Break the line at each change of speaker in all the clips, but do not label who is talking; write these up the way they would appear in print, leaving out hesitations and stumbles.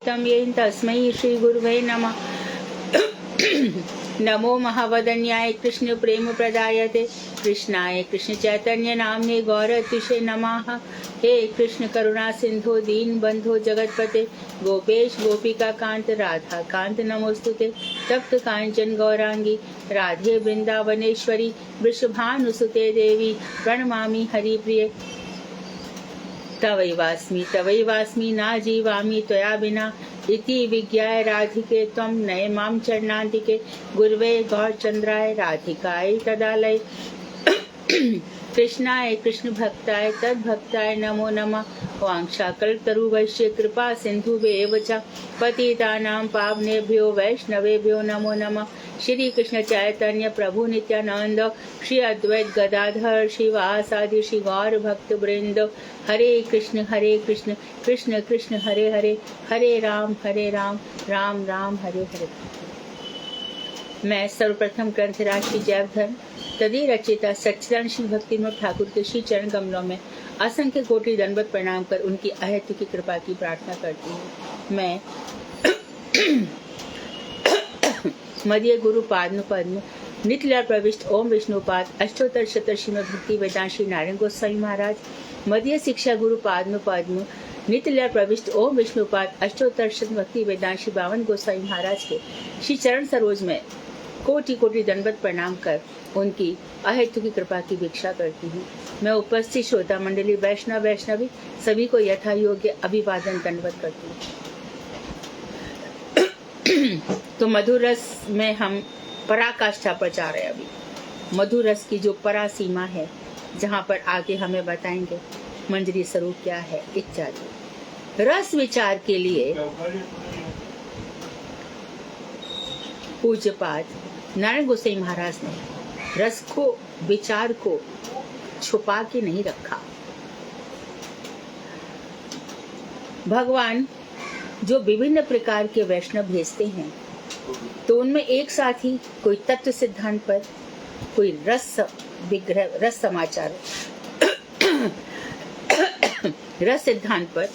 तम येन तस्मै श्री गुरुवे नमः। नमो महावदन्याय कृष्ण प्रेम प्रदायते कृष्णाय कृष्ण चैतन्य नामने गौरतिशे नमः। हे कृष्ण करुणा सिंधु दीन बंधु जगतपते गोपेश गोपिका कांत राधा कांत नमोस्तुते। तप्त कांचन गौरांगी राधे वृंदावनेश्वरी वृषभानुसुते देवी प्रणमामि हरिप्रिये। तवैवास्मि ना जीवामि त्वया विना इति विज्ञाय राधिके त्वं नय मां चरणान्तिके। गुरवे गौरचंद्राय राधिकाय तदालय कृष्णाय कृष्ण भक्ताय तद्भक्ताय नमो नमः। वाञ्छाकल्पतरुभ्यश्च कृपा सिन्धुभ्येव च पतितानां पावनेभ्यो वैष्णवेभ्यो नमो नमः। श्री कृष्ण चैतन्य प्रभु नित्यानंद श्री अद्वैत गदाधर श्रीवासादि श्री गौर भक्त वृंद। हरे कृष्ण कृष्ण कृष्ण हरे हरे, हरे राम राम राम हरे हरे। मैं सर्वप्रथम ग्रंथराज श्री जयवधन तदी रचिता सच्चिदानंद श्री भक्तिविनोद ठाकुर के श्री चरण कमलों में असंख्य कोटि दंडवत प्रणाम कर उनकी अहेतु की कृपा की प्रार्थना करती हूँ। मैं मध्य गुरु पाद्म पद्म नित्य प्रविष्ट ओम विष्णुपाद अष्टोत्तर शत श्रीमद् भक्ति वेदांत श्री नारायण गोस्वामी महाराज, मध्य शिक्षा गुरु पाद्म पद्म नित्य प्रविष्ट ओम विष्णुपाद अष्टोत्तर शत भक्ति वेदांत श्री बावन गोस्वामी महाराज के श्री चरण सरोज में कोटि कोटि दंडवत प्रणाम कर उनकी अहेतु की कृपा की भिक्षा करती हूँ। मैं उपस्थित श्रोता मंडली वैष्णवी सभी को यथा योग्य अभिवादन दंडवत करती हूँ। तो मधुर रस में हम पराकाष्ठा पर जा रहे हैं। अभी मधुर रस की जो परा सीमा है, जहाँ पर आगे हमें बताएंगे मंजरी स्वरूप क्या है इत्यादि। रस विचार के लिए पूज्यपाद नारायण गोसाई महाराज ने रस को विचार को छुपा के नहीं रखा। भगवान जो विभिन्न प्रकार के वैष्णव भेजते हैं तो उनमें एक साथ ही कोई तत्व सिद्धांत पर, कोई रस विग्रह रस समाचार रस सिद्धांत पर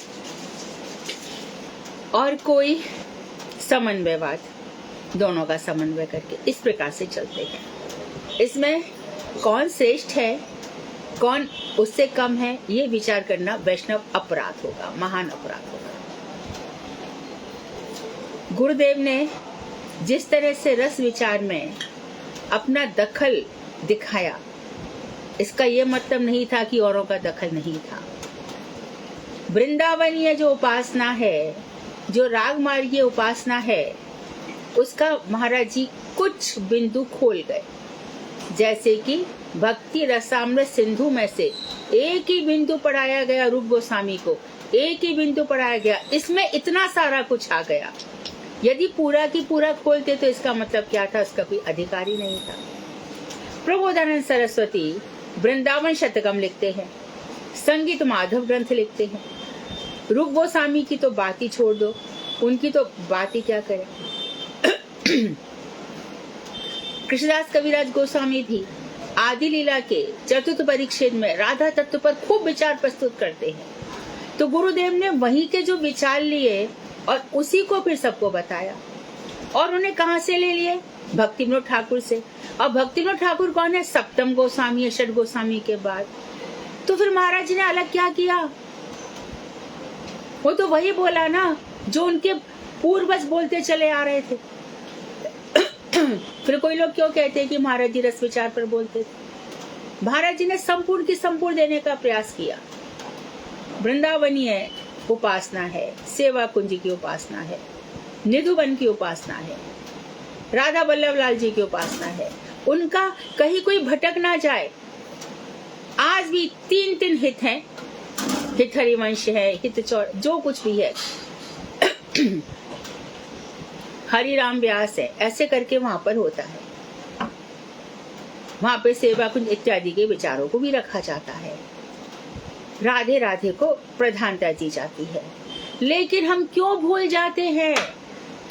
और कोई समन्वयवाद, दोनों का समन्वय करके इस प्रकार से चलते हैं। इसमें कौन श्रेष्ठ है कौन उससे कम है ये विचार करना वैष्णव अपराध होगा, महान अपराध होगा। गुरुदेव ने जिस तरह से रस विचार में अपना दखल दिखाया, इसका यह मतलब नहीं था कि औरों का दखल नहीं था। वृंदावनीय जो उपासना है, जो राग मार्गीय उपासना है, उसका महाराज जी कुछ बिंदु खोल गए। जैसे कि भक्ति रसामृत सिंधु में से एक ही बिंदु पढ़ाया गया रूप गोस्वामी को, एक ही बिंदु पढ़ाया गया, इसमें इतना सारा कुछ आ गया। यदि पूरा की पूरा खोलते तो इसका मतलब क्या था, इसका कोई अधिकार ही नहीं था। प्रबोधानंद सरस्वती वृंदावन शतकम लिखते हैं, संगीत माधव ग्रंथ लिखते हैं। रूप गोस्वामी की तो बात ही छोड़ दो, उनकी तो बात ही क्या करें। कृष्णदास कविराज गोस्वामी भी आदि लीला के चतुर्थ परिच्छेद में राधा तत्व पर खूब विचार प्रस्तुत करते हैं। तो गुरुदेव ने वहीं के जो विचार लिए और उसी को फिर सबको बताया। और उन्हें कहां से ले लिए? भक्तिविनोद ठाकुर से। और भक्तिविनोद ठाकुर कौन है? सप्तम गोस्वामी है षट गोस्वामी के बाद। तो फिर महाराज जी ने अलग क्या किया? वो तो वही बोला ना जो उनके पूर्वज बोलते चले आ रहे थे। फिर कोई लोग क्यों कहते हैं कि महाराज जी रस विचार पर बोलते थे? महाराज जी ने संपूर्ण की संपूर्ण देने का प्रयास किया। वृंदावनीय उपासना है, सेवा कुंज की उपासना है, निधुवन की उपासना है, राधा वल्लभ लाल जी की उपासना है। उनका कहीं कोई भटक ना जाए। आज भी तीन हित हैं, हित हरिवंश है, हित चौर, जो कुछ भी है हरिराम व्यास है, ऐसे करके वहां पर होता है। वहां पे सेवा कुंज इत्यादि के विचारों को भी रखा जाता है। राधे राधे को प्रधानता दी जाती है। लेकिन हम क्यों भूल जाते हैं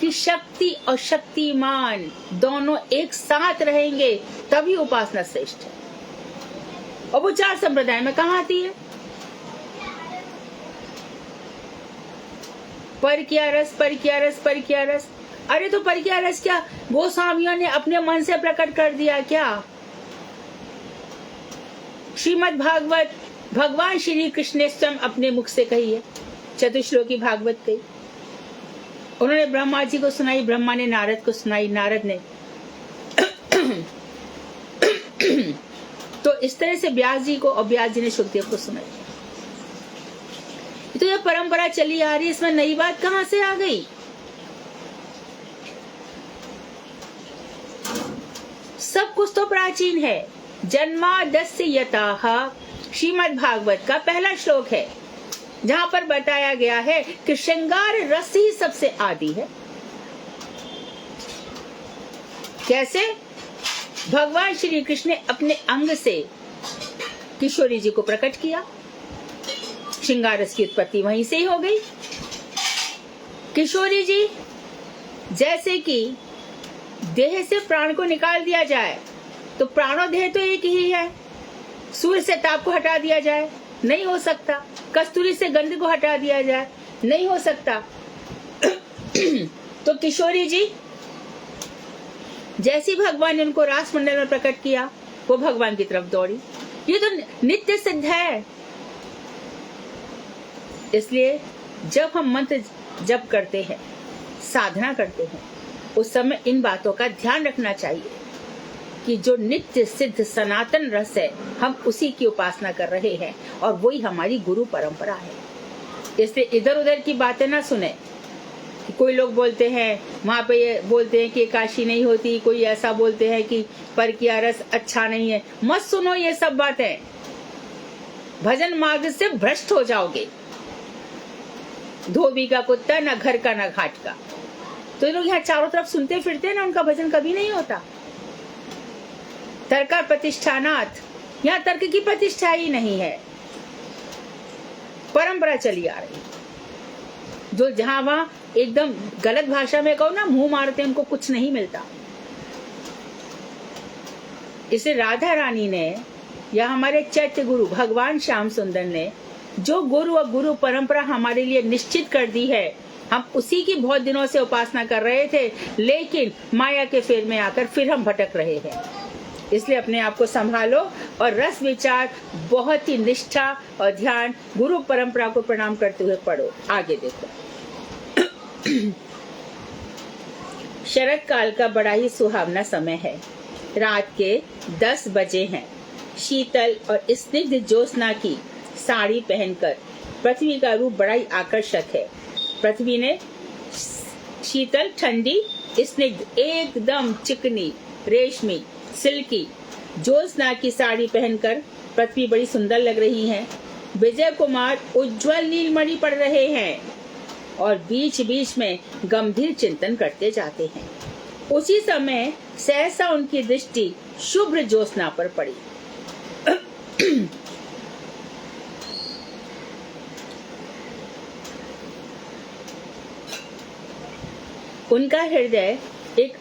कि शक्ति और शक्तिमान दोनों एक साथ रहेंगे तभी उपासना श्रेष्ठ है। और वो चार संप्रदाय में कहाँ आती है? पर किया रस, पर किया रस, पर किया रस। अरे तो पर किया रस क्या गोस्वामियों ने अपने मन से प्रकट कर दिया क्या? श्रीमद् भागवत भगवान श्री कृष्ण ने स्वयं अपने मुख से कही है, चतुश्लोकी भागवत कही। उन्होंने ब्रह्मा जी को सुनाई, ब्रह्मा ने नारद को सुनाई, नारद ने तो इस तरह से व्यास जी को और व्यास जी ने शुकदेव को सुनाई। तो यह परंपरा चली आ रही, इसमें नई बात कहां से आ गई? सब कुछ तो प्राचीन है। जन्माद्यस्य यतः श्रीमद् भागवत का पहला श्लोक है, जहां पर बताया गया है कि श्रृंगार रस ही सबसे आदि है। कैसे? भगवान श्री कृष्ण ने अपने अंग से किशोरी जी को प्रकट किया, श्रृंगार रस की उत्पत्ति वहीं से ही हो गई। किशोरी जी जैसे कि देह से प्राण को निकाल दिया जाए तो प्राणो देह तो एक ही है। सूर्य से ताप को हटा दिया जाए, नहीं हो सकता। कस्तूरी से गंध को हटा दिया जाए, नहीं हो सकता। तो किशोरी जी जैसी भगवान ने उनको रास मंडल में प्रकट किया, वो भगवान की तरफ दौड़ी। ये तो नित्य सिद्ध है। इसलिए जब हम मंत्र जप करते हैं, साधना करते हैं, उस समय इन बातों का ध्यान रखना चाहिए कि जो नित्य सिद्ध सनातन रस है, हम उसी की उपासना कर रहे हैं और वही हमारी गुरु परंपरा है। इसलिए इधर उधर की बातें ना सुने। कोई लोग बोलते हैं वहां पे, ये बोलते हैं कि काशी नहीं होती, कोई ऐसा बोलते हैं कि पर किया रस अच्छा नहीं है। मत सुनो ये सब बातें, भजन मार्ग से भ्रष्ट हो जाओगे। धोबी का कुत्ता, ना घर का ना घाट का। तो लोग यहाँ चारों तरफ सुनते फिरते हैं ना, उनका भजन कभी नहीं होता। तर्क प्रतिष्ठानाथ, यहाँ तर्क की प्रतिष्ठा ही नहीं है। परंपरा चली आ रही, जो जहां वहां एकदम गलत भाषा में कहो ना, मुंह मारते हैं, उनको कुछ नहीं मिलता। इसे राधा रानी ने या हमारे चैत्य गुरु भगवान श्याम सुंदर ने जो गुरु और गुरु परंपरा हमारे लिए निश्चित कर दी है, हम उसी की बहुत दिनों से उपासना कर रहे थे, लेकिन माया के फेर में आकर फिर हम भटक रहे हैं। इसलिए अपने आप को संभालो और रस विचार बहुत ही निष्ठा और ध्यान गुरु परंपरा को प्रणाम करते हुए पढ़ो। आगे देखो। शरद काल का बड़ा ही सुहावना समय है। रात के 10 बजे हैं। शीतल और स्निग्ध ज्योत्सना की साड़ी पहनकर पृथ्वी का रूप बड़ा ही आकर्षक है। पृथ्वी ने शीतल, ठंडी, स्निग्ध, एकदम चिकनी, रेशमी, सिल्की ज्योत्सना की साड़ी पहनकर पृथ्वी बड़ी सुंदर लग रही है। विजय कुमार उज्जवल नीलमणि पढ़ रहे हैं और बीच बीच में गंभीर चिंतन करते जाते हैं। उसी समय सहसा उनकी दृष्टि शुभ्र ज्योत्सना पर पड़ी। उनका हृदय एक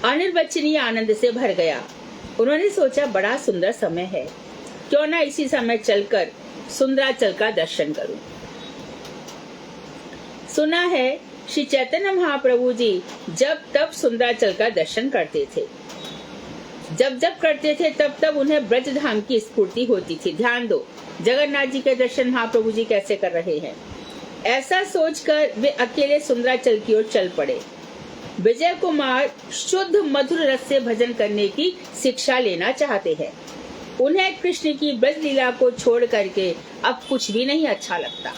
अनिर्वचनीय आनंद से भर गया। उन्होंने सोचा, बड़ा सुंदर समय है, क्यों ना इसी समय चलकर सुंदराचल का दर्शन करूं। सुना है श्री चैतन्य महाप्रभु जी जब तब सुंदराचल का दर्शन करते थे। जब जब करते थे तब तब उन्हें ब्रज धाम की स्फूर्ति होती थी। ध्यान दो, जगन्नाथ जी के दर्शन महाप्रभु जी कैसे कर रहे हैं। ऐसा सोचकर वे अकेले सुंदराचल की ओर चल पड़े। विजय कुमार शुद्ध मधुर रस से भजन करने की शिक्षा लेना चाहते हैं। उन्हें कृष्ण की ब्रज लीला को छोड़ करके अब कुछ भी नहीं अच्छा लगता।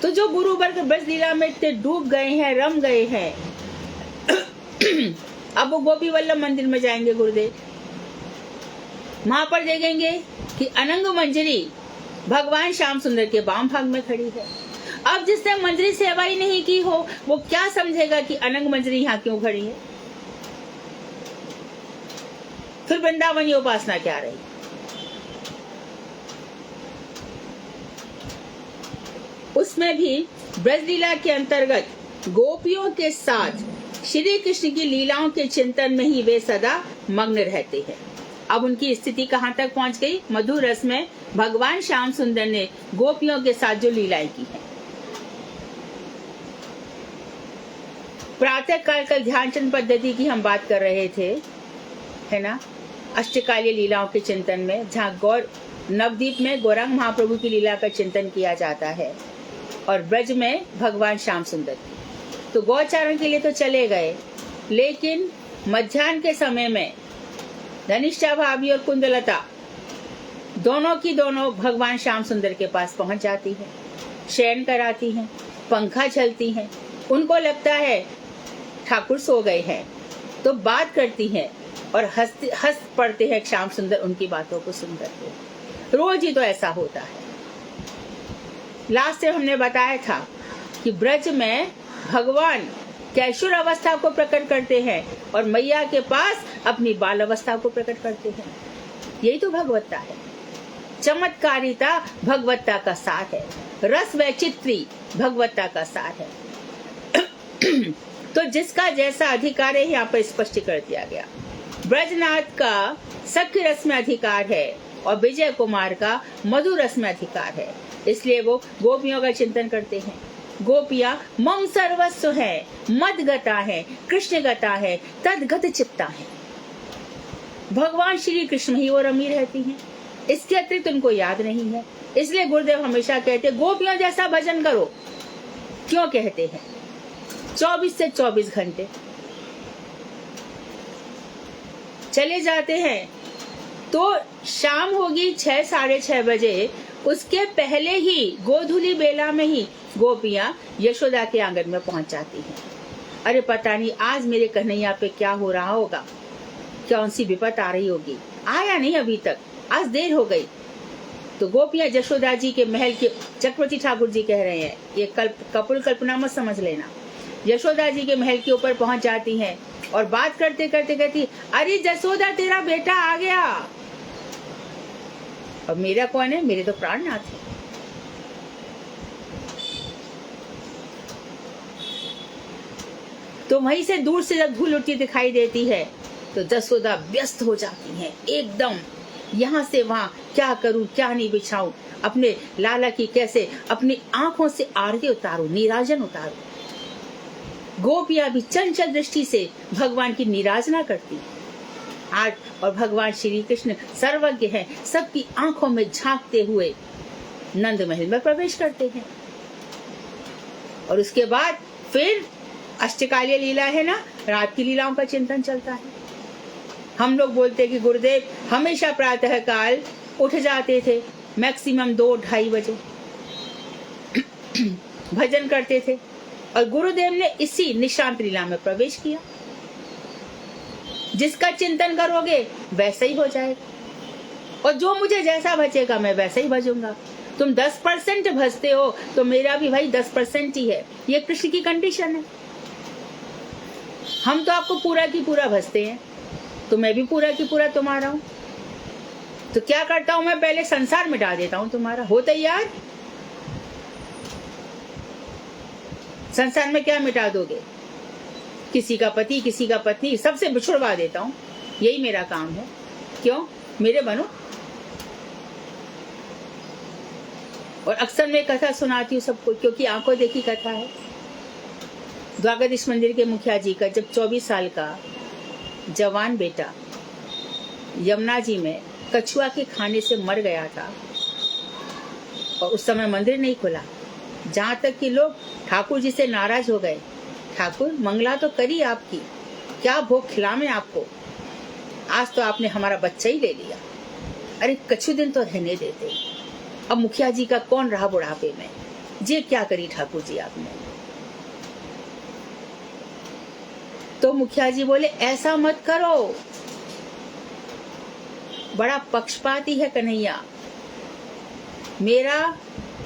तो जो गुरु वर्ग ब्रज लीला में इतने डूब गए हैं, रम गए हैं, अब वो गोपी वल्लभ मंदिर में जाएंगे गुरुदेव, वहां पर देखेंगे कि अनंग मंजरी भगवान श्याम सुंदर के वाम भाग में खड़ी है। अब जिसने मंजरी सेवा ही नहीं की हो, वो क्या समझेगा कि अनंग मंजरी यहाँ क्यों खड़ी है। फिर वृंदावन उपासना क्या रही। उसमें भी ब्रजलीला के अंतर्गत गोपियों के साथ श्री कृष्ण की लीलाओं के चिंतन में ही वे सदा मग्न रहते हैं। अब उनकी स्थिति कहाँ तक पहुंच गई? मधुर रस में भगवान श्याम सुंदर ने गोपियों के साथ जो लीलाएं की है। प्रातः काल कल ध्यानचंद पद्धति की हम बात कर रहे थे, है ना, अष्टकालीय लीलाओं के चिंतन में, जहाँ गौर नवदीप में गौरांग महाप्रभु की लीला का चिंतन किया जाता है और ब्रज में भगवान श्याम सुंदर की। तो गौचारण के लिए तो चले गए, लेकिन मध्याह्न के समय में धनिष्ठा भाभी और कुंदलता दोनों की दोनों भगवान श्याम सुंदर के पास पहुंच जाती है, शयन कराती हैं, पंखा झलती हैं। उनको लगता है ठाकुर सो गए हैं, तो बात करती हैं और हंस पड़ते हैं श्याम सुंदर उनकी बातों को सुनकर के। रोज ही तो ऐसा होता है। लास्ट में हमने बताया था कि ब्रज में भगवान कैशोर अवस्था को प्रकट करते हैं और मैया के पास अपनी बाल अवस्था को प्रकट करते हैं। यही तो भगवत्ता है। चमत्कारिता भगवत्ता का सार है, रस वैचित्री भगवत्ता का सार है। तो जिसका जैसा अधिकार है यहाँ पर स्पष्ट कर दिया गया। ब्रजनाथ का सख्य रस में अधिकार है और विजय कुमार का मधुर रस में अधिकार है, इसलिए वो गोपियों का चिंतन करते हैं। गोपियां मम सर्वस्व है, मदगता है, कृष्णगता है, तदगत चित्ता है। भगवान श्री कृष्ण ही वो रमी रहती हैं, इसके अतिरिक्त उनको याद नहीं है। इसलिए गुरुदेव हमेशा कहते गोपियों जैसा भजन करो। क्यों कहते हैं? 24 से 24 घंटे चले जाते हैं, तो शाम होगी 6 साढ़े 6 बजे, उसके पहले ही गोधूली बेला में ही गोपियां यशोदा के आंगन में पहुंच जाती हैं। अरे पता नहीं आज मेरे कन्हैया पे क्या हो रहा होगा, कौन सी विपत आ रही होगी, आया नहीं अभी तक, आज देर हो गई। तो गोपियां यशोदा जी के महल के, चक्रवर्ती ठाकुर जी कह रहे हैं, ये कपूर कल्पना मत समझ लेना, यशोदा जी के महल के ऊपर पहुंच जाती हैं और बात करते करते कहती, अरे यशोदा तेरा बेटा आ गया। और मेरा कौन है? मेरे तो प्राणनाथ है। तो वहीं से दूर से जब धूल उड़ती दिखाई देती है तो यशोदा व्यस्त हो जाती हैं एकदम, यहाँ से वहाँ, क्या करूं क्या नहीं बिछाऊं, अपने लाला की कैसे अपनी आंखों से आरती उतारूं, नीराजन उतारूं। गोपियां भी चंचल दृष्टि से भगवान की नीराजना करती हैं आज, और भगवान श्री कृष्ण सर्वज्ञ हैं, सबकी आंखों में झांकते हुए नंद महल में प्रवेश करते हैं। और उसके बाद फिर अष्टकालीय लीला है ना, रात की लीलाओं का चिंतन चलता है। हम लोग बोलते कि गुरुदेव हमेशा प्रातः काल उठ जाते थे, मैक्सिमम 2-2:30 बजे भजन करते थे, और गुरुदेव ने इसी निशांत लीला में प्रवेश किया। जिसका चिंतन करोगे वैसा ही हो जाएगा, और जो मुझे जैसा भजेगा मैं वैसा ही भजूंगा। तुम 10% भजते हो तो मेरा भी भाई 10% ही है, ये कृष्ण की कंडीशन है। हम तो आपको पूरा की पूरा भजते हैं, तो मैं भी पूरा की पूरा तुम्हारा हूं। तो क्या करता हूं मैं, पहले संसार मिटा देता हूं तुम्हारा। हो तैयार? संसार में क्या मिटा दोगे? किसी का पति, किसी का पत्नी, सबसे बिछुड़वा देता हूं। यही मेरा काम है। क्यों? मेरे बनो। और अक्सर मैं कथा सुनाती हूँ सबको, क्योंकि आंखों देखी कथा है। द्वारकाधीश मंदिर के मुखिया जी का जब 24 साल का जवान बेटा यमुना जी में कछुआ के खाने से मर गया था, और उस समय मंदिर नहीं खुला, जहां तक कि लोग ठाकुर जी से नाराज हो गए, ठाकुर मंगला तो करी आपकी, क्या भोग खिलावे आपको, आज तो आपने हमारा बच्चा ही ले लिया। अरे कछु दिन तो रहने देते। अब मुखिया जी का कौन रहा बुढ़ापे में, ये क्या करी ठाकुर जी आपने। तो मुखिया जी बोले ऐसा मत करो, बड़ा पक्षपाती है कन्हैया। मेरा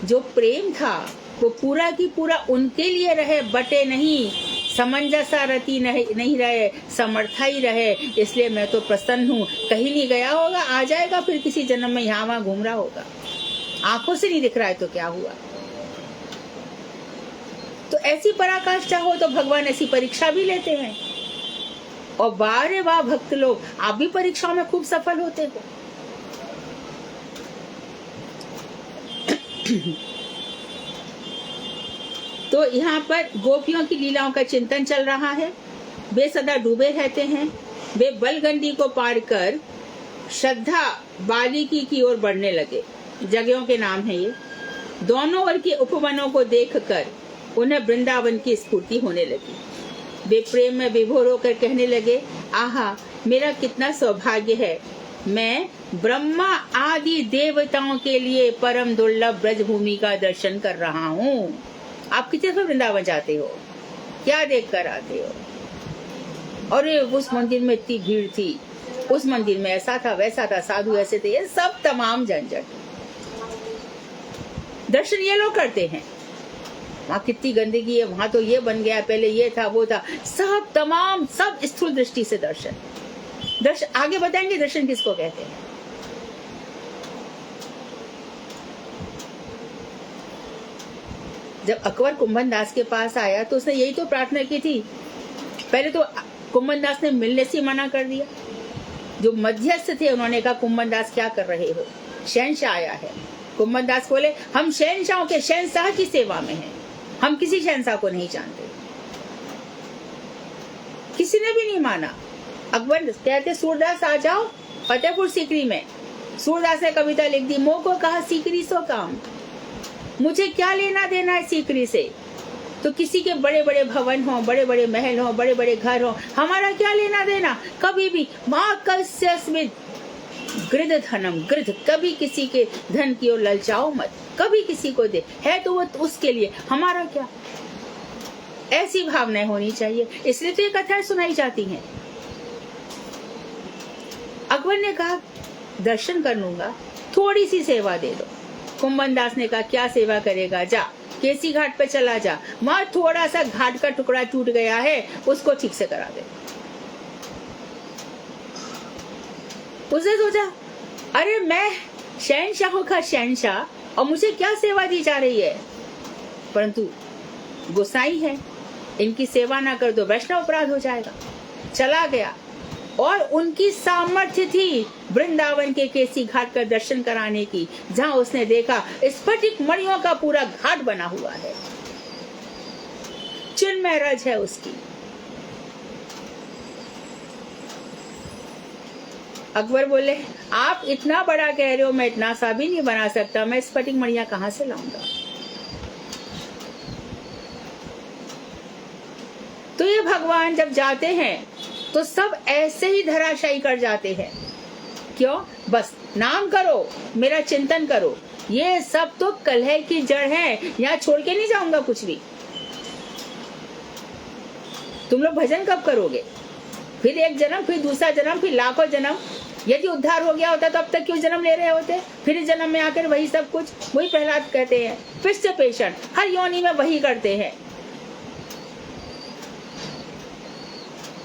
जो प्रेम था वो पूरा की पूरा उनके लिए रहे, बटे नहीं, समंजसा रति नहीं रहे, समर्था ही रहे। इसलिए मैं तो प्रसन्न हूँ। कहीं नहीं गया होगा, आ जाएगा फिर किसी जन्म में, यहाँ वहाँ घूम रहा होगा। आंखों से नहीं दिख रहा है तो क्या हुआ। तो ऐसी पराकाष्ठा हो तो भगवान ऐसी परीक्षा भी लेते हैं। और वाह वाह भक्त लोग, आप भी परीक्षाओं में खूब सफल होते हो। तो यहाँ पर गोपियों की लीलाओं का चिंतन चल रहा है। वे सदा डूबे रहते हैं। वे बलगंडी को पार कर श्रद्धा बालिकी की ओर बढ़ने लगे। जगहों के नाम है ये। दोनों ओर के उपवनों को देखकर उन्हें वृंदावन की स्फूर्ति होने लगी। वे प्रेम में विभोर होकर कहने लगे, आहा, मेरा कितना सौभाग्य है, मैं ब्रह्मा आदि देवताओं के लिए परम दुर्लभ ब्रजभूमि का दर्शन कर रहा हूँ। आप कितने बार वृंदावन जाते हो, क्या देख कर आते हो? और उस मंदिर में इतनी भीड़ थी, उस मंदिर में ऐसा था वैसा था, साधु ऐसे थे, ये सब तमाम झंझट दर्शन ये लोग करते हैं। वहाँ कितनी गंदगी है, वहां तो ये बन गया, पहले ये था वो था, सब तमाम सब स्थूल दृष्टि से दर्शन। आगे बताएंगे दर्शन किसको कहते हैं। जब अकबर कुंभन दास के पास आया तो उसने यही तो प्रार्थना की थी। पहले तो कुंभन दास ने मिलने से मना कर दिया। जो मध्यस्थ थे उन्होंने कहा, कुंभन दास क्या कर रहे हो, शहंशाह आया है। कुंभन दास बोले, हम शहंशाहों के शहंशाह की सेवा में हैं, हम किसी शहंशाह को नहीं जानते। किसी ने भी नहीं माना। अकबर कहते, सूरदास आ जाओ फतेहपुर सीकरी में। सूरदास ने कविता लिख दी, मोह को कहा सीकरी सो काम, मुझे क्या लेना देना है सीकरी से। तो किसी के बड़े बड़े भवन हो, बड़े बड़े महल हो, बड़े बड़े घर हो, हमारा क्या लेना देना। कभी भी माँ कस्यस्मिन् गृध धनम, गृध, कभी किसी के धन की ओर ललचाओ मत, कभी किसी को दे, है तो वो उसके लिए, हमारा क्या। ऐसी भावनाएं होनी चाहिए, इसलिए तो ये कथाएं सुनाई जाती हैं। अकबर ने कहा, दर्शन कर लूंगा, थोड़ी सी सेवा दे दो। कुंभन दास ने कहा, क्या सेवा करेगा, जा केसी घाट पे चला जा, वहां थोड़ा सा घाट का टुकड़ा टूट गया है, उसको ठीक से करा दे। उसने सोचा, अरे मैं शहंशाहों का शहंशाह और मुझे क्या सेवा दी जा रही है। परंतु गोसाई है, इनकी सेवा ना कर दो वैष्णव अपराध हो जाएगा। चला गया और उनकी सामर्थ्य थी वृंदावन के केसी घाट का दर्शन कराने की, जहां उसने देखा स्फटिक मणियों का पूरा घाट बना हुआ है, चिन्मय रज है उसकी। अकबर बोले, आप इतना बड़ा कह रहे हो, मैं इतना सा भी नहीं बना सकता, मैं स्फटिक मणियां कहां से लाऊंगा। तो ये भगवान जब जाते हैं तो सब ऐसे ही धराशायी कर जाते हैं। क्यों? बस नाम करो, मेरा चिंतन करो, ये सब तो कलह की जड़ है, यहाँ छोड़ के नहीं जाऊंगा कुछ भी। तुम लोग भजन कब करोगे? फिर एक जन्म, फिर दूसरा जन्म, फिर लाखों जन्म। यदि उद्धार हो गया होता तो अब तक क्यों जन्म ले रहे होते? फिर इस जन्म में आकर वही सब कुछ, वही प्रहलाद कहते हैं, पिष्ट पेषण, हर योनि में वही करते हैं।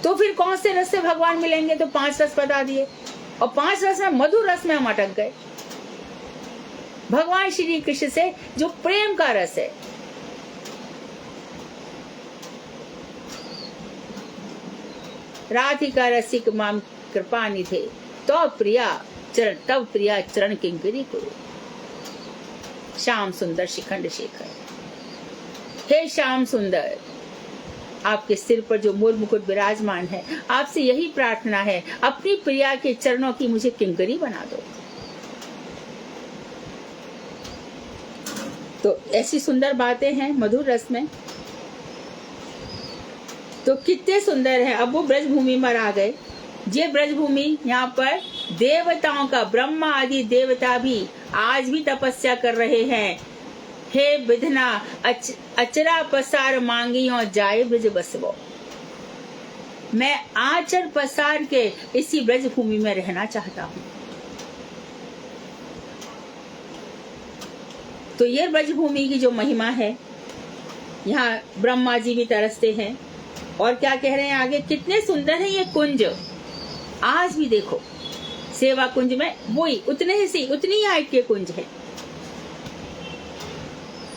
तो फिर कौन से रस से भगवान मिलेंगे? तो 5 रस बता दिए, और 5 रस में मधुर रस में हम अटक गए। भगवान श्री कृष्ण से जो प्रेम का रस है, राधिका रसिक माम कृपा निधे, तो प्रिया चरण, तब प्रिया चरण किंकरी करो। श्याम सुंदर शिखंड शेखर, हे श्याम सुंदर, आपके सिर पर जो मोर मुकुट विराजमान है, आपसे यही प्रार्थना है, अपनी प्रिया के चरणों की मुझे किंकरी बना दो। तो ऐसी सुंदर बातें हैं मधुर रस में। तो कितने सुंदर है। अब वो ब्रजभूमि में आ गए। ये ब्रजभूमि, यहाँ पर देवताओं का, ब्रह्मा आदि देवता भी आज भी तपस्या कर रहे हैं। हे विधना अचरा पसार मांगियों जाए ब्रज बसवो, मैं आचर पसार के इसी ब्रजभूमि में रहना चाहता हूँ। तो ये ब्रजभूमि की जो महिमा है, यहाँ ब्रह्मा जी भी तरसते हैं। और क्या कह रहे हैं आगे, कितने सुंदर है ये कुंज। आज भी देखो सेवा कुंज में वही उतनी ही हाइट के कुंज है।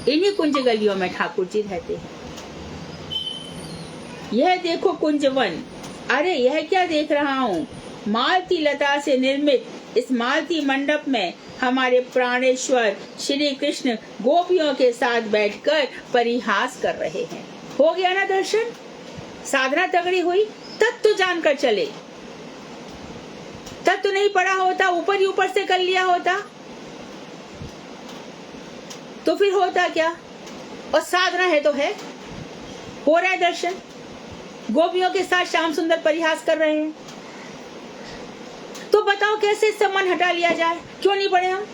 इन्हीं कुंज गलियों में ठाकुर जी रहते हैं। यह देखो कुंजवन, अरे यह क्या देख रहा हूँ? मालती लता से निर्मित इस मालती मंडप में हमारे प्राणेश्वर श्री कृष्ण गोपियों के साथ बैठकर परिहास कर रहे हैं। हो गया ना दर्शन? साधना तगड़ी हुई, तत्व जानकर चले। तत्व नहीं पढ़ा होता, ऊपर ही ऊपर से कर लिया होता तो फिर होता क्या? और साधना है तो है, हो रहा है दर्शन। गोपियों के साथ श्याम सुंदर परिहास कर रहे हैं, तो बताओ कैसे इससे मन हटा लिया जाए? क्यों नहीं पढ़े हम?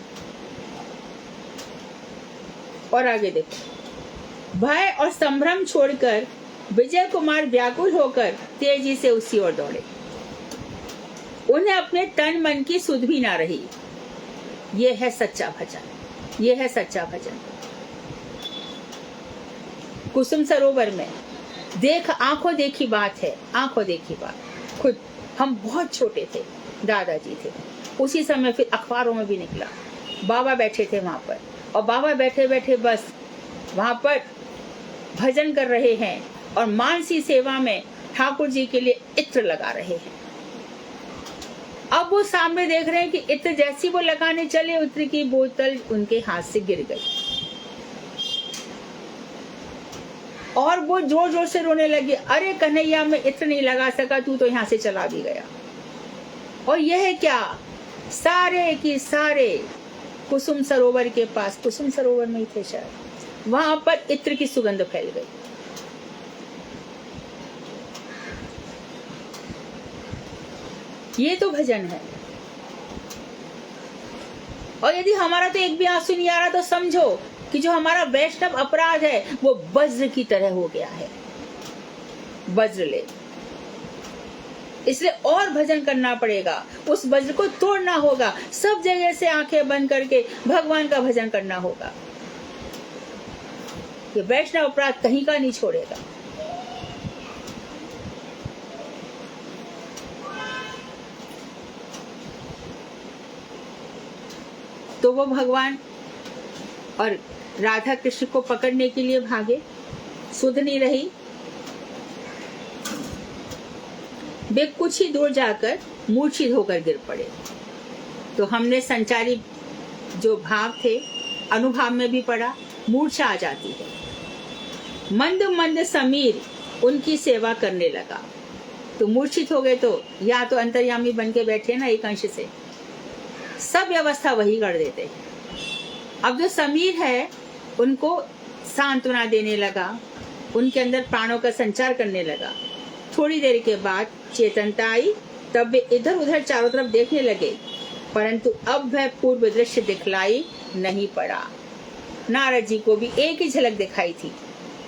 और आगे देखो, भय और संभ्रम छोड़कर विजय कुमार व्याकुल होकर तेजी से उसी ओर दौड़े। उन्हें अपने तन मन की सुध भी ना रही। ये है सच्चा भजन, ये है सच्चा भजन। कुसुम सरोवर में देख, आंखों देखी बात है, आंखों देखी बात। खुद हम बहुत छोटे थे, दादाजी थे उसी समय, फिर अखबारों में भी निकला। बाबा बैठे थे वहां पर, और बाबा बैठे बैठे बस वहां पर भजन कर रहे हैं और मानसी सेवा में ठाकुर जी के लिए इत्र लगा रहे हैं। अब वो सामने देख रहे हैं कि इत्र जैसी वो लगाने चले, इत्र की बोतल उनके हाथ से गिर गई और वो जोर जोर से रोने लगे। अरे कन्हैया, मैं इत्र नहीं लगा सका, तू तो यहाँ से चला भी गया। और यह क्या, सारे की सारे कुसुम सरोवर के पास, कुसुम सरोवर में ही थे शायद, वहां पर इत्र की सुगंध फैल गई। ये तो भजन है। और यदि हमारा तो एक भी आंसू नहीं आ रहा तो समझो कि जो हमारा वैष्णव अपराध है वो वज्र की तरह हो गया है, वज्र ले। इसलिए और भजन करना पड़ेगा, उस वज्र को तोड़ना होगा, सब जगह से आंखें बंद करके भगवान का भजन करना होगा। ये वैष्णव अपराध कहीं का नहीं छोड़ेगा। तो वो भगवान और राधा कृष्ण को पकड़ने के लिए भागे, सुध नहीं रही। वे कुछ ही दूर जाकर मूर्छित होकर गिर पड़े। तो हमने संचारी जो भाव थे, अनुभाव में भी पड़ा, मूर्छा आ जाती है। मंद मंद समीर उनकी सेवा करने लगा। तो मूर्छित हो गए तो या तो अंतर्यामी बन के बैठे ना, एक अंश से सब व्यवस्था वही कर देते हैं। अब जो समीर है उनको सांत्वना देने लगा, उनके अंदर प्राणों का संचार करने लगा। थोड़ी देर के बाद चेतनता आई, तब वे इधर उधर चारों तरफ देखने लगे, परंतु अब वह पूर्व दृश्य दिखलाई नहीं पड़ा। नारद जी को भी एक ही झलक दिखाई थी।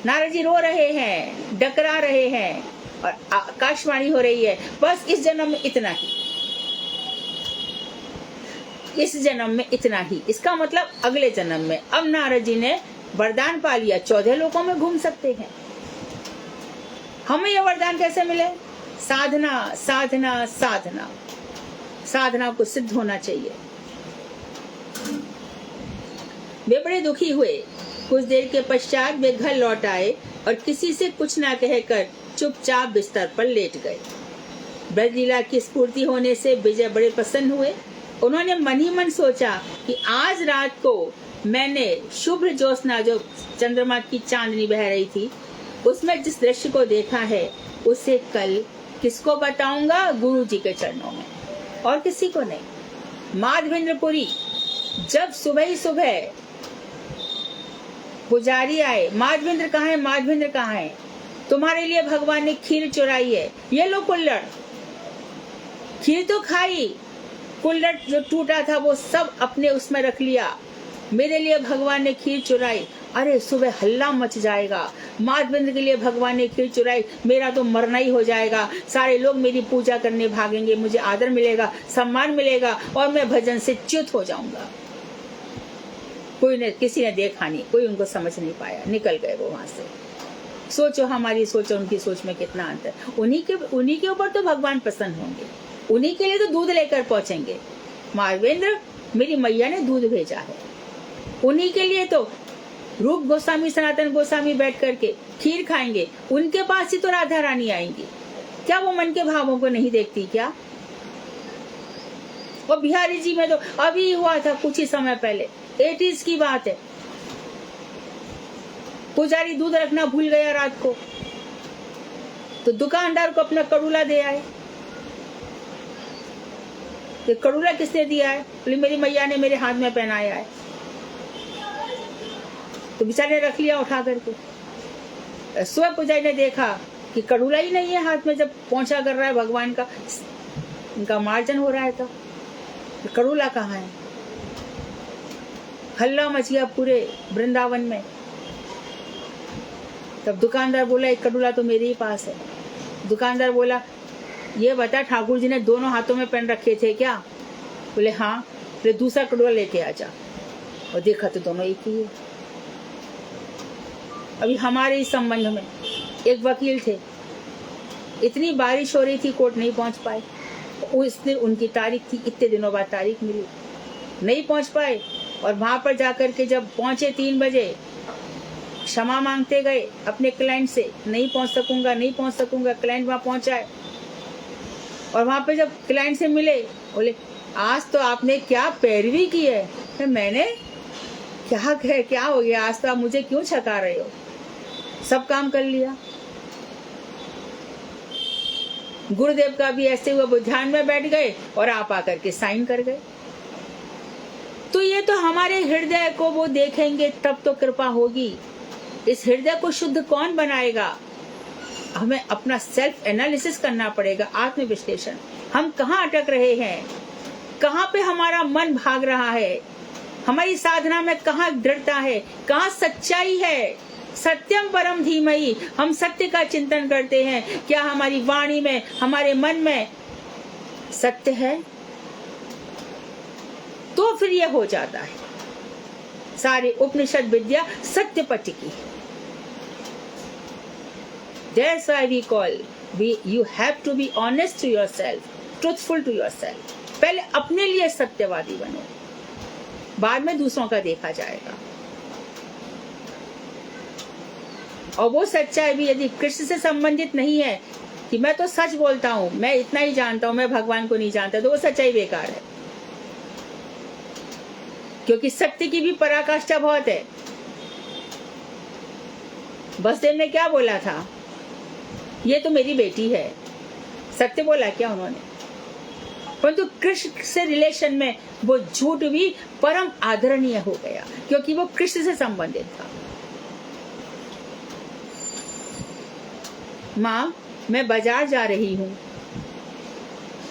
नारद जी रो रहे हैं, डकरा रहे हैं और आकाशवाणी हो रही है, बस इस जन्म में इतना ही, इस जन्म में इतना ही। इसका मतलब अगले जन्म में। अब नारद जी ने वरदान पा लिया, 14 लोकों में घूम सकते हैं। हमें यह वरदान कैसे मिले? साधना साधना साधना, साधना को सिद्ध होना चाहिए। वे बड़े दुखी हुए। कुछ देर के पश्चात वे घर लौट आए और किसी से कुछ ना कहकर चुपचाप बिस्तर पर लेट गए। ब्रजलीला की स्फूर्ति होने से विजय बड़े प्रसन्न हुए। उन्होंने मन ही मन सोचा कि आज रात को मैंने शुभ्र ज्योत्सना, जो चंद्रमा की चांदनी बह रही थी, उसमें जिस दृश्य को देखा है उसे कल किसको बताऊंगा? गुरु जी के चरणों में, और किसी को नहीं। माधवेंद्रपुरी जब सुबह ही सुबह पुजारी आए, माधवेंद्र कहाँ है, माधवेंद्र कहाँ है? तुम्हारे लिए भगवान ने खीर चुराई है, ये लो कुल्हड़। खीर तो खाई, कुल्हड़ जो टूटा था वो सब अपने उसमें रख लिया। मेरे लिए भगवान ने खीर चुराई। अरे सुबह हल्ला मच जाएगा, माधवेंद्र के लिए भगवान ने खीर चुराई, मेरा तो मरना ही हो जाएगा। सारे लोग मेरी पूजा करने भागेंगे, मुझे आदर मिलेगा, सम्मान मिलेगा और मैं भजन से च्युत हो जाऊंगा। कोई ने, किसी ने देखा नहीं, कोई उनको समझ नहीं पाया, निकल गए वो वहां से। सोचो हमारी सोच और उनकी सोच में कितना अंतर। उन्हीं के ऊपर तो भगवान प्रसन्न होंगे, उन्हीं के लिए तो दूध लेकर पहुंचेंगे। माधवेंद्र, मेरी मैया ने दूध भेजा है, उन्हीं के लिए तो रूप गोस्वामी, सनातन गोस्वामी बैठ करके खीर खाएंगे, उनके पास ही तो राधा रानी आएंगी। क्या वो मन के भावों को नहीं देखती क्या? वो बिहारी जी में तो अभी हुआ था कुछ ही समय पहले, 80s की बात है। पुजारी दूध रखना भूल गया रात को, तो दुकानदार को अपना कड़ूला दे आए। ये कड़ूला किसने दिया है? बोले मेरी मैया ने मेरे हाथ में पहनाया है। तो बेचारे ने रख लिया उठा करके। सुबह पुजारी ने देखा कि कड़ूला ही नहीं है हाथ में, जब पहुंचा कर रहा है भगवान का, उनका मार्जन हो रहा है, तो कड़ूला कहाँ है? हल्ला मच गया पूरे वृंदावन में। तब दुकानदार बोला एक कड़ूला तो मेरे ही पास है। दुकानदार बोला ये बता ठाकुर जी ने दोनों हाथों में पेन रखे थे क्या? बोले हाँ। बोले दूसरा कड़ूला लेके आ जा। और देखा तो दोनों एक ही है। अभी हमारे इस संबंध में एक वकील थे, इतनी बारिश हो रही थी कोर्ट नहीं पहुंच पाए। उस दिन उनकी तारीख थी, इतने दिनों बाद तारीख मिली, नहीं पहुंच पाए। और वहां पर जाकर के जब पहुंचे 3 बजे, क्षमा मांगते गए अपने क्लाइंट से, नहीं पहुंच सकूंगा। क्लाइंट वहां पहुंचाए और वहां पे जब क्लाइंट से मिले, बोले आज तो आपने क्या पैरवी की है? तो मैंने क्या हो गया? आज तो आप मुझे क्यों छका रहे हो? सब काम कर लिया। गुरुदेव का भी ऐसे हुआ, वो ध्यान में बैठ गए और आप आकर के साइन कर गए। तो ये तो हमारे हृदय को वो देखेंगे तब तो कृपा होगी। इस हृदय को शुद्ध कौन बनाएगा? हमें अपना सेल्फ एनालिसिस करना पड़ेगा, आत्मविश्लेषण। हम कहाँ अटक रहे हैं? कहाँ पे हमारा मन भाग रहा है? हमारी साधना में कहाँ दृढ़ता है? कहाँ सच्चाई है? सत्यम परम धीमहि। हम सत्य का चिंतन करते हैं, क्या हमारी वाणी में, हमारे मन में सत्य है? तो फिर यह हो जाता है। सारी उपनिषद विद्या सत्य पर टिकी। That's why we call, you have to be honest to yourself, truthful to yourself. पहले अपने लिए सत्यवादी बनो, बाद में दूसरों का देखा जाएगा। और वो सच्चाई भी यदि कृष्ण से संबंधित नहीं है कि मैं तो सच बोलता हूँ, मैं इतना ही जानता हूँ, मैं भगवान को नहीं जानता, तो वो सच्चाई बेकार है। क्योंकि सत्य की भी पराकाष्ठा बहुत है। बसदेव ने क्या बोला था? ये तो मेरी बेटी है। सत्य बोला क्या उन्होंने? परंतु कृष्ण से रिलेशन में वो झूठ भी परम आदरणीय हो गया, क्योंकि वो कृष्ण से संबंधित था। माँ, मैं बाजार जा रही हूँ,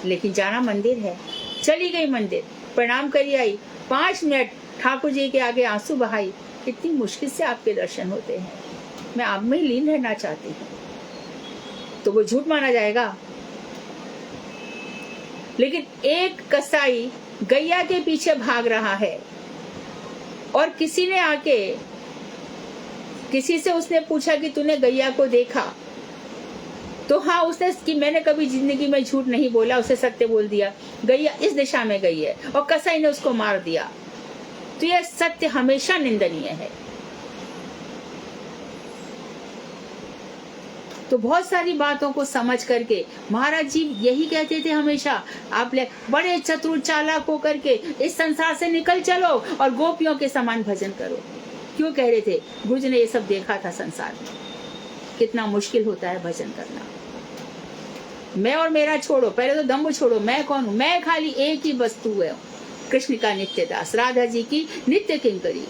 लेकिन जाना मंदिर है। चली गई मंदिर, प्रणाम करी आई, 5 मिनट ठाकुर जी के आगे आंसू बहाई। कितनी मुश्किल से आपके दर्शन होते हैं, मैं आप में लीन रहना चाहती हूँ। तो वो झूठ माना जाएगा? लेकिन एक कसाई गैया के पीछे भाग रहा है और किसी ने आके किसी से उसने पूछा कि तूने गैया को देखा? तो हाँ, उसने कि मैंने कभी जिंदगी में झूठ नहीं बोला, उसे सत्य बोल दिया, गैया इस दिशा में गई है, और कसाई ने उसको मार दिया। तो यह सत्य हमेशा निंदनीय है। तो बहुत सारी बातों को समझ करके महाराज जी यही कहते थे हमेशा, आप बड़े चतुर चालाक होकर के इस संसार से निकल चलो और गोपियों के समान भजन करो। क्यों कह रहे थे? गुरु जी ने ये सब देखा था संसार में, कितना मुश्किल होता है भजन करना। मैं और मेरा छोड़ो, पहले तो दम्भ छोड़ो, मैं कौन हूँ? मैं खाली एक ही वस्तु है, कृष्ण का नित्य दास, राधा जी की नित्य किंकरी।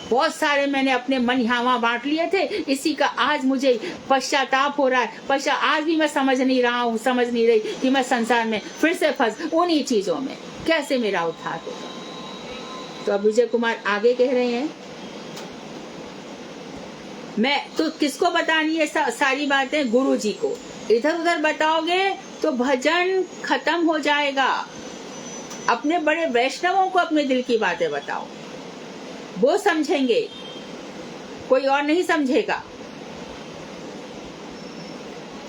बहुत सारे मैंने अपने मन यहाँ वहाँ बांट लिए थे, इसी का आज मुझे पश्चाताप हो रहा है। आज भी मैं समझ नहीं रही कि मैं संसार में फिर से फंस उन्हीं चीजों में, कैसे मेरा उद्धार होगा। तो अब विजय कुमार आगे कह रहे हैं, मैं तो किसको बतानी है सारी बातें? गुरु जी को। इधर उधर बताओगे तो भजन खत्म हो जाएगा। अपने बड़े वैष्णवों को अपने दिल की बातें बताओ, वो समझेंगे, कोई और नहीं समझेगा।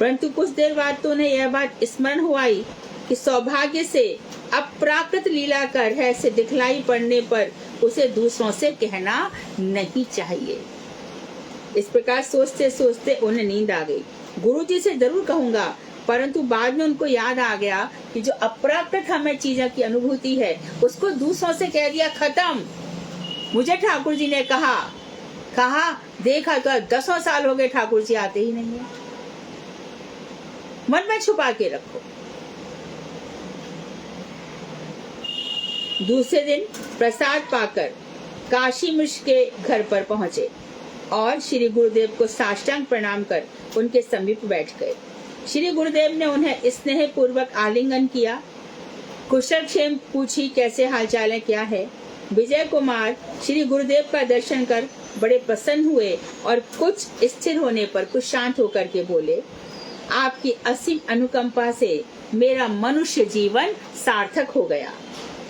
परंतु कुछ देर बाद तो उन्हें यह बात स्मरण हुई कि सौभाग्य से अप्राकृत लीला कर है से दिखलाई पड़ने पर उसे दूसरों से कहना नहीं चाहिए। इस प्रकार सोचते सोचते उन्हें नींद आ गई। गुरुजी से जरूर कहूंगा, परंतु बाद में उनको याद आ गया कि जो अप्राकृत हमें चीजों की अनुभूति है उसको दूसरों से कह दिया खत्म। मुझे ठाकुर जी ने कहा देखा तो 10 साल हो गए ठाकुर जी आते ही नहीं है। मन में छुपा के रखो। दूसरे दिन प्रसाद पाकर काशी मिश्र के घर पर पहुंचे और श्री गुरुदेव को साष्टांग प्रणाम कर उनके समीप बैठ गए। श्री गुरुदेव ने उन्हें स्नेह पूर्वक आलिंगन किया, कुशल क्षेम पूछी, कैसे हालचाल है, क्या है। विजय कुमार श्री गुरुदेव का दर्शन कर बड़े प्रसन्न हुए और कुछ स्थिर होने पर कुछ शांत होकर के बोले, आपकी असीम अनुकंपा से मेरा मनुष्य जीवन सार्थक हो गया।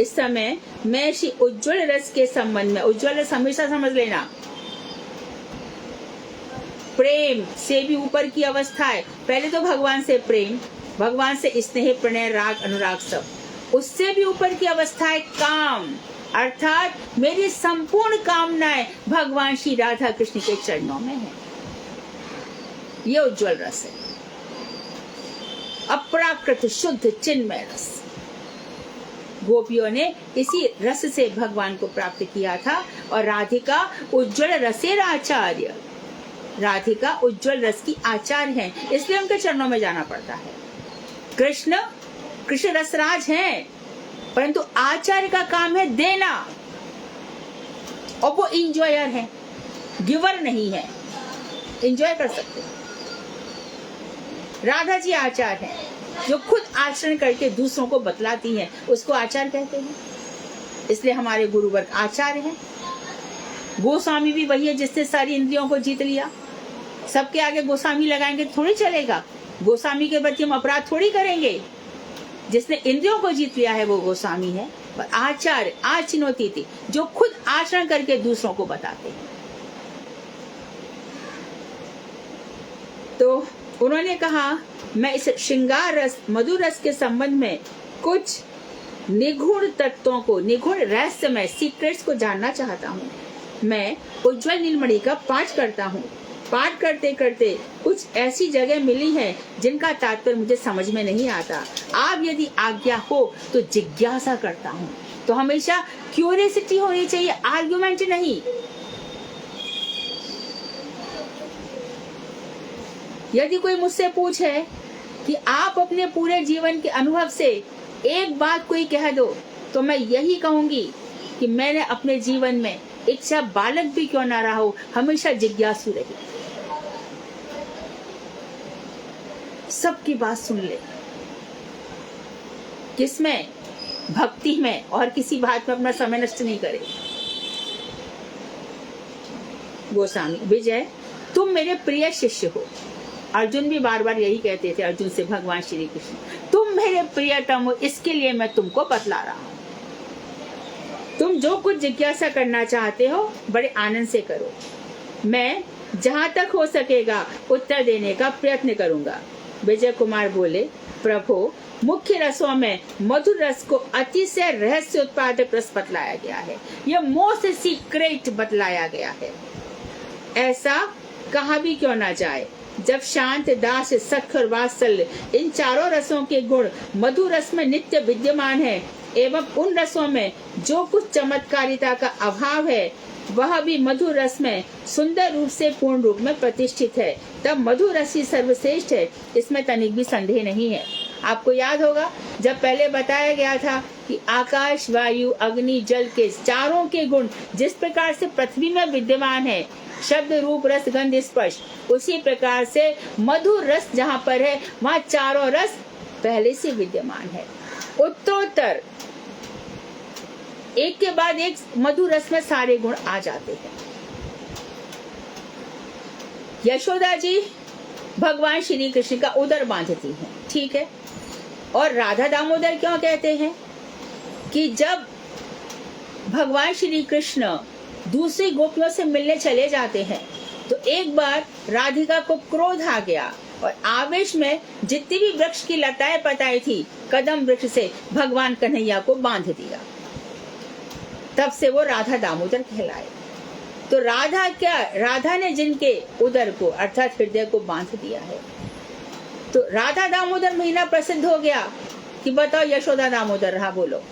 इस समय मैं श्री उज्ज्वल रस के संबंध में, उज्ज्वल रस हमेशा समझ लेना, प्रेम से भी ऊपर की अवस्था है। पहले तो भगवान से प्रेम, भगवान से स्नेह, प्रणय, राग, अनुराग सब, उससे भी ऊपर की अवस्था है काम, अर्थात मेरी संपूर्ण कामनाएं भगवान श्री राधा कृष्ण के चरणों में है। ये उज्ज्वल रस है, अप्राकृत शुद्ध चिन्मय रस। गोपियों ने इसी रस से भगवान को प्राप्त किया था और राधिका उज्ज्वल रसेर आचार्य, राधिका उज्ज्वल रस की आचार्य हैं, इसलिए उनके चरणों में जाना पड़ता है। कृष्ण रसराज हैं, परंतु आचार्य का काम है देना, और वो इंजॉयर है, गिवर नहीं है, इंजॉय कर सकते। राधा जी आचार्य हैं, जो खुद आचरण करके दूसरों को बतलाती हैं, उसको आचार्य कहते हैं। इसलिए हमारे गुरुवर्ग आचार्य हैं। गोस्वामी भी वही है जिसने सारी इंद्रियों को जीत लिया। सबके आगे गोस्वामी लगाएंगे थोड़ी चलेगा, गोस्वामी के प्रति हम अपराध थोड़ी करेंगे। जिसने इंद्रियों को जीत लिया है वो गोस्वामी है। पर आचार्य आचिनोती थी, जो खुद आचरण करके दूसरों को बताते हैं। तो उन्होंने कहा, मैं इस श्रृंगार रस, मधुर रस के संबंध में कुछ निगूढ़ तत्वों को, निगूढ़ रहस्यमय सीक्रेट्स को जानना चाहता हूँ। मैं उज्ज्वल नीलमणि का पाठ करता हूँ। पाठ करते करते कुछ ऐसी जगह मिली है जिनका तात्पर्य मुझे समझ में नहीं आता। आप यदि आज्ञा हो तो जिज्ञासा करता हूँ। तो हमेशा क्यूरियोसिटी होनी चाहिए, आर्गुमेंट नहीं। यदि कोई मुझसे पूछे कि आप अपने पूरे जीवन के अनुभव से एक बात कोई कह दो, तो मैं यही कहूंगी कि मैंने अपने जीवन में इच्छा बालक भी क्यों ना रहा हो, हमेशा जिज्ञासु रही। सबकी बात सुन ले, किसमें, भक्ति में, और किसी बात में अपना समय नष्ट नहीं करे। गोस्वामी, विजय तुम मेरे प्रिय शिष्य हो। अर्जुन भी बार बार यही कहते थे, अर्जुन से भगवान श्री कृष्ण, तुम मेरे प्रियतम हो, इसके लिए मैं तुमको बतला रहा हूँ। तुम जो कुछ जिज्ञासा करना चाहते हो बड़े आनंद से करो। मैं जहाँ तक हो सकेगा उत्तर देने का प्रयत्न करूंगा। विजय कुमार बोले, प्रभु मुख्य रसों में मधुर रस को अतिशय रहस्य उत्पादक रस बतलाया गया है। यह मोस्ट सीक्रेट बतलाया गया है। ऐसा कहा भी क्यों ना जाए, जब शांत, दास, सख्य और वात्सल्य, इन चारों रसों के गुण मधुर रस में नित्य विद्यमान है, एवं उन रसों में जो कुछ चमत्कारिता का अभाव है वह भी मधुर रस में सुंदर रूप से पूर्ण रूप में प्रतिष्ठित है, तब मधुर रस ही सर्वश्रेष्ठ है। इसमें तनिक भी संदेह नहीं है। आपको याद होगा जब पहले बताया गया था कि आकाश, वायु, अग्नि, जल के चारों के गुण जिस प्रकार से पृथ्वी में विद्यमान है, शब्द, रूप, रस, गंध, स्पर्श, उसी प्रकार से मधुर रस जहाँ पर है वहाँ चारों रस पहले से विद्यमान है। उत्तरोत्तर एक के बाद एक मधुर रस में सारे गुण आ जाते हैं। यशोदा जी भगवान श्री कृष्ण का उदर बांधती हैं, ठीक है। और राधा दामोदर क्यों कहते हैं कि जब भगवान श्री कृष्ण दूसरी गोपियों से मिलने चले जाते हैं तो एक बार राधिका को क्रोध आ गया और आवेश में जितनी भी वृक्ष की लताएं पताई थी कदम वृक्ष से भगवान कन्हैया को बांध दिया। तब से वो राधा दामोदर कहलाए। तो राधा ने जिनके उदर को अर्थात हृदय को बांध दिया है, तो राधा दामोदर महीना प्रसिद्ध हो गया कि बताओ यशोदा दामोदर रहा, बोलो।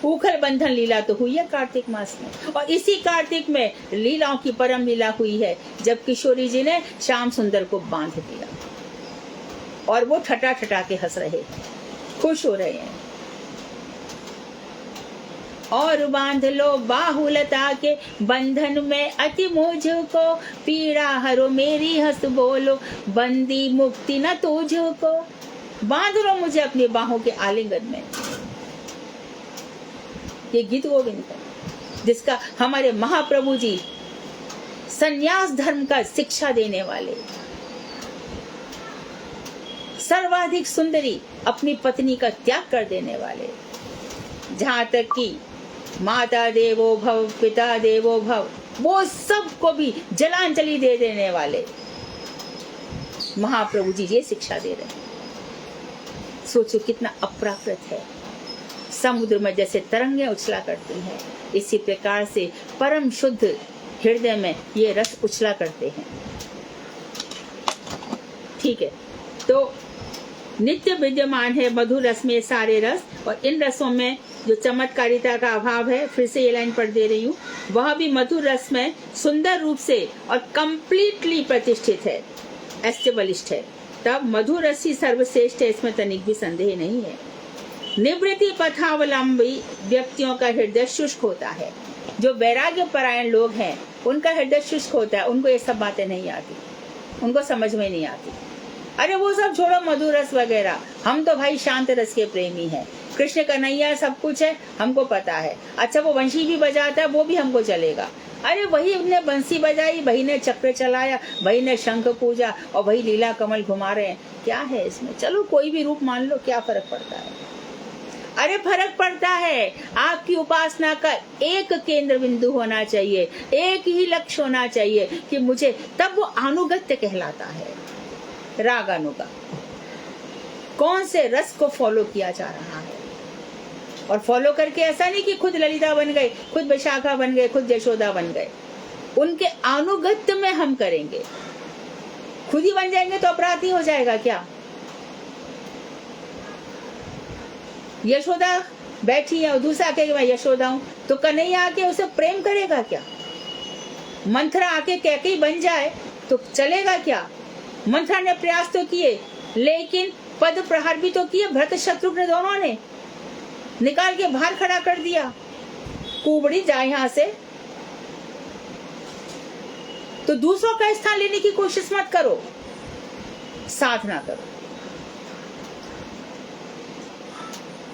उखल बंधन लीला तो हुई है कार्तिक मास में, और इसी कार्तिक में लीलाओं की परम लीला हुई है जब किशोरी जी ने श्याम सुंदर को बांध दिया और वो ठटा ठटा के हंस रहे हैं, खुश हो रहे हैं। और बांध लो बाहुलता के बंधन में अति मुझको, पीड़ा हरो मेरी हंस बोलो, बंदी मुक्ति न तुझको। बांध लो मुझे अपनी बाहों के आलिंगन में। ये गीत गोविंद है जिसका हमारे महाप्रभु जी संन्यास धर्म का शिक्षा देने वाले, सर्वाधिक सुंदरी अपनी पत्नी का त्याग कर देने वाले, जहां तक कि माता देवो भव पिता देवो भव, वो सबको भी जलांजलि दे देने वाले महाप्रभु जी ये शिक्षा दे रहे हैं। सोचो कितना अपराकृत है। समुद्र में जैसे तरंगें उछला करती हैं, इसी प्रकार से परम शुद्ध हृदय में ये रस उछला करते हैं। ठीक है, तो नित्य विद्यमान है मधुर रस में सारे रस, और इन रसों में जो चमत्कारिता का अभाव है, फिर से ये लाइन पढ़ दे रही हूँ, वह भी मधुर रस में सुंदर रूप से और कंप्लीटली प्रतिष्ठित है, एस्टेब्लिश्ड है। तब मधुर रस ही सर्वश्रेष्ठ है, इसमें तनिक भी संदेह नहीं है। निवृत्ति पथावलंबी व्यक्तियों का हृदय शुष्क होता है। जो वैराग्य परायण लोग हैं उनका हृदय शुष्क होता है, उनको ये सब बातें नहीं आती, उनको समझ में नहीं आती। अरे वो सब छोड़ो मधुर रस वगैरह, हम तो भाई शांत रस के प्रेमी हैं, कृष्ण कन्हैया सब कुछ है हमको पता है। अच्छा वो वंशी भी बजाता है वो भी हमको चलेगा। अरे वही ने बंसी बजाई, वही ने चक्र चलाया, वही ने शंख पूजा, और वही लीला कमल घुमा रहे हैं, क्या है इसमें? चलो कोई भी रूप मान लो, क्या फर्क पड़ता है? अरे फर्क पड़ता है। आपकी उपासना का एक केंद्र बिंदु होना चाहिए, एक ही लक्ष्य होना चाहिए कि मुझे, तब वो अनुगत्य कहलाता है। राग अनुगा, कौन से रस को फॉलो किया जा रहा है, और फॉलो करके ऐसा नहीं कि खुद ललिता बन गए, खुद विशाखा बन गए, खुद यशोदा बन गए। उनके अनुगत्य में हम करेंगे। खुद ही बन जाएंगे तो अपराधी हो जाएगा क्या? यशोदा बैठी है और दूसरा आके मैं यशोदा हूं, तो कन्हैया आके उसे प्रेम करेगा क्या? मंथरा आके कैकेयी बन जाए तो चलेगा क्या? मंथरा ने प्रयास तो किए, लेकिन पद प्रहार भी तो किए भरत शत्रुघ्न दोनों ने, निकाल के बाहर खड़ा कर दिया, कुबड़ी जाए यहां से। तो दूसरों का स्थान लेने की कोशिश मत करो, साधना करो।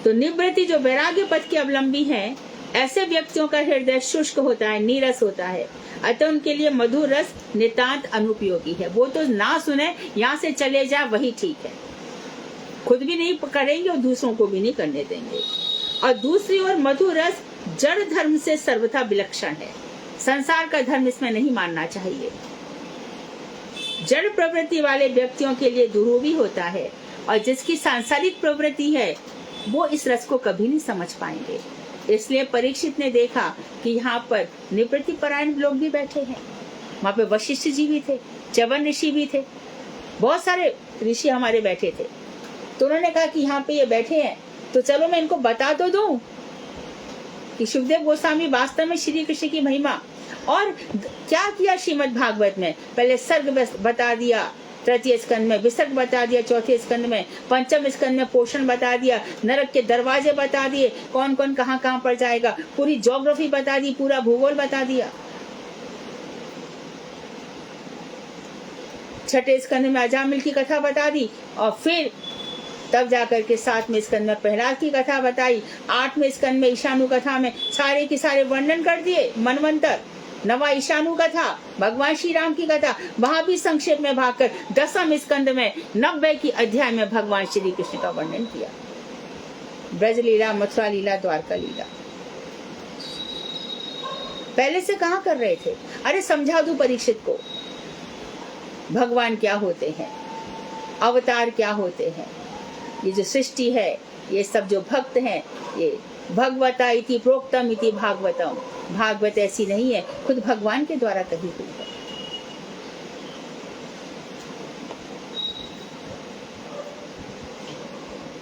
तो निवृत्ति जो वैराग्य पथ के अवलंबी हैं, ऐसे व्यक्तियों का हृदय शुष्क होता है, नीरस होता है, अतः उनके लिए मधुर रस नितांत अनुपयोगी है। वो तो ना सुने, यहाँ से चले जाए वही ठीक है, खुद भी नहीं करेंगे और दूसरों को भी नहीं करने देंगे। और दूसरी ओर मधुर रस जड़ धर्म से सर्वथा विलक्षण है, संसार का धर्म इसमें नहीं मानना चाहिए। जड़ प्रवृत्ति वाले व्यक्तियों के लिए दुरूही होता है, और जिसकी सांसारिक प्रवृत्ति है वो इस रस को कभी नहीं समझ पाएंगे। इसलिए परीक्षित ने देखा कि यहाँ पर निवृत्ति परायण लोग भी बैठे हैं, वहां पे वशिष्ठ जी भी थे, च्यवन ऋषि भी थे, बहुत सारे ऋषि हमारे बैठे थे। तो उन्होंने कहा कि यहाँ पे ये बैठे हैं तो चलो मैं इनको बता तो दूं कि शुकदेव गोस्वामी वास्तव में श्री कृष्ण की महिमा। और क्या किया श्रीमद् भागवत में, पहले सर्ग बता दिया, तृतीय स्कंद में विसर्ग बता दिया, चौथे स्कंद में, पंचम स्कंद में पोषण बता दिया, नरक के दरवाजे बता दिए, कौन कौन कहाँ कहाँ पर जाएगा, पूरी ज्योग्राफी बता दी, पूरा भूगोल बता दिया। छठे स्कंद में अजामिल की कथा बता दी, और फिर तब जाकर के 7वें स्कंद में प्रहलाद की कथा बताई, 8वें स्कंद में ईशानु कथा में सारे के सारे वर्णन कर दिए, मनवंतर, नवा ईशानु कथा, भगवान श्री राम की कथा, वहां भी संक्षेप में भागकर 10वें स्कंद में 90 की अध्याय में भगवान श्री कृष्ण का वर्णन किया। ब्रज लीला, मथुरा लीला, द्वारका लीला पहले से कहाँ कर रहे थे? अरे समझा दो परीक्षित को, भगवान क्या होते हैं, अवतार क्या होते हैं, ये जो सृष्टि है, ये सब जो भक्त हैं, ये भगवता इति प्रोक्तम इति भागवतम, भागवत ऐसी नहीं है, खुद भगवान के द्वारा कही हुई है।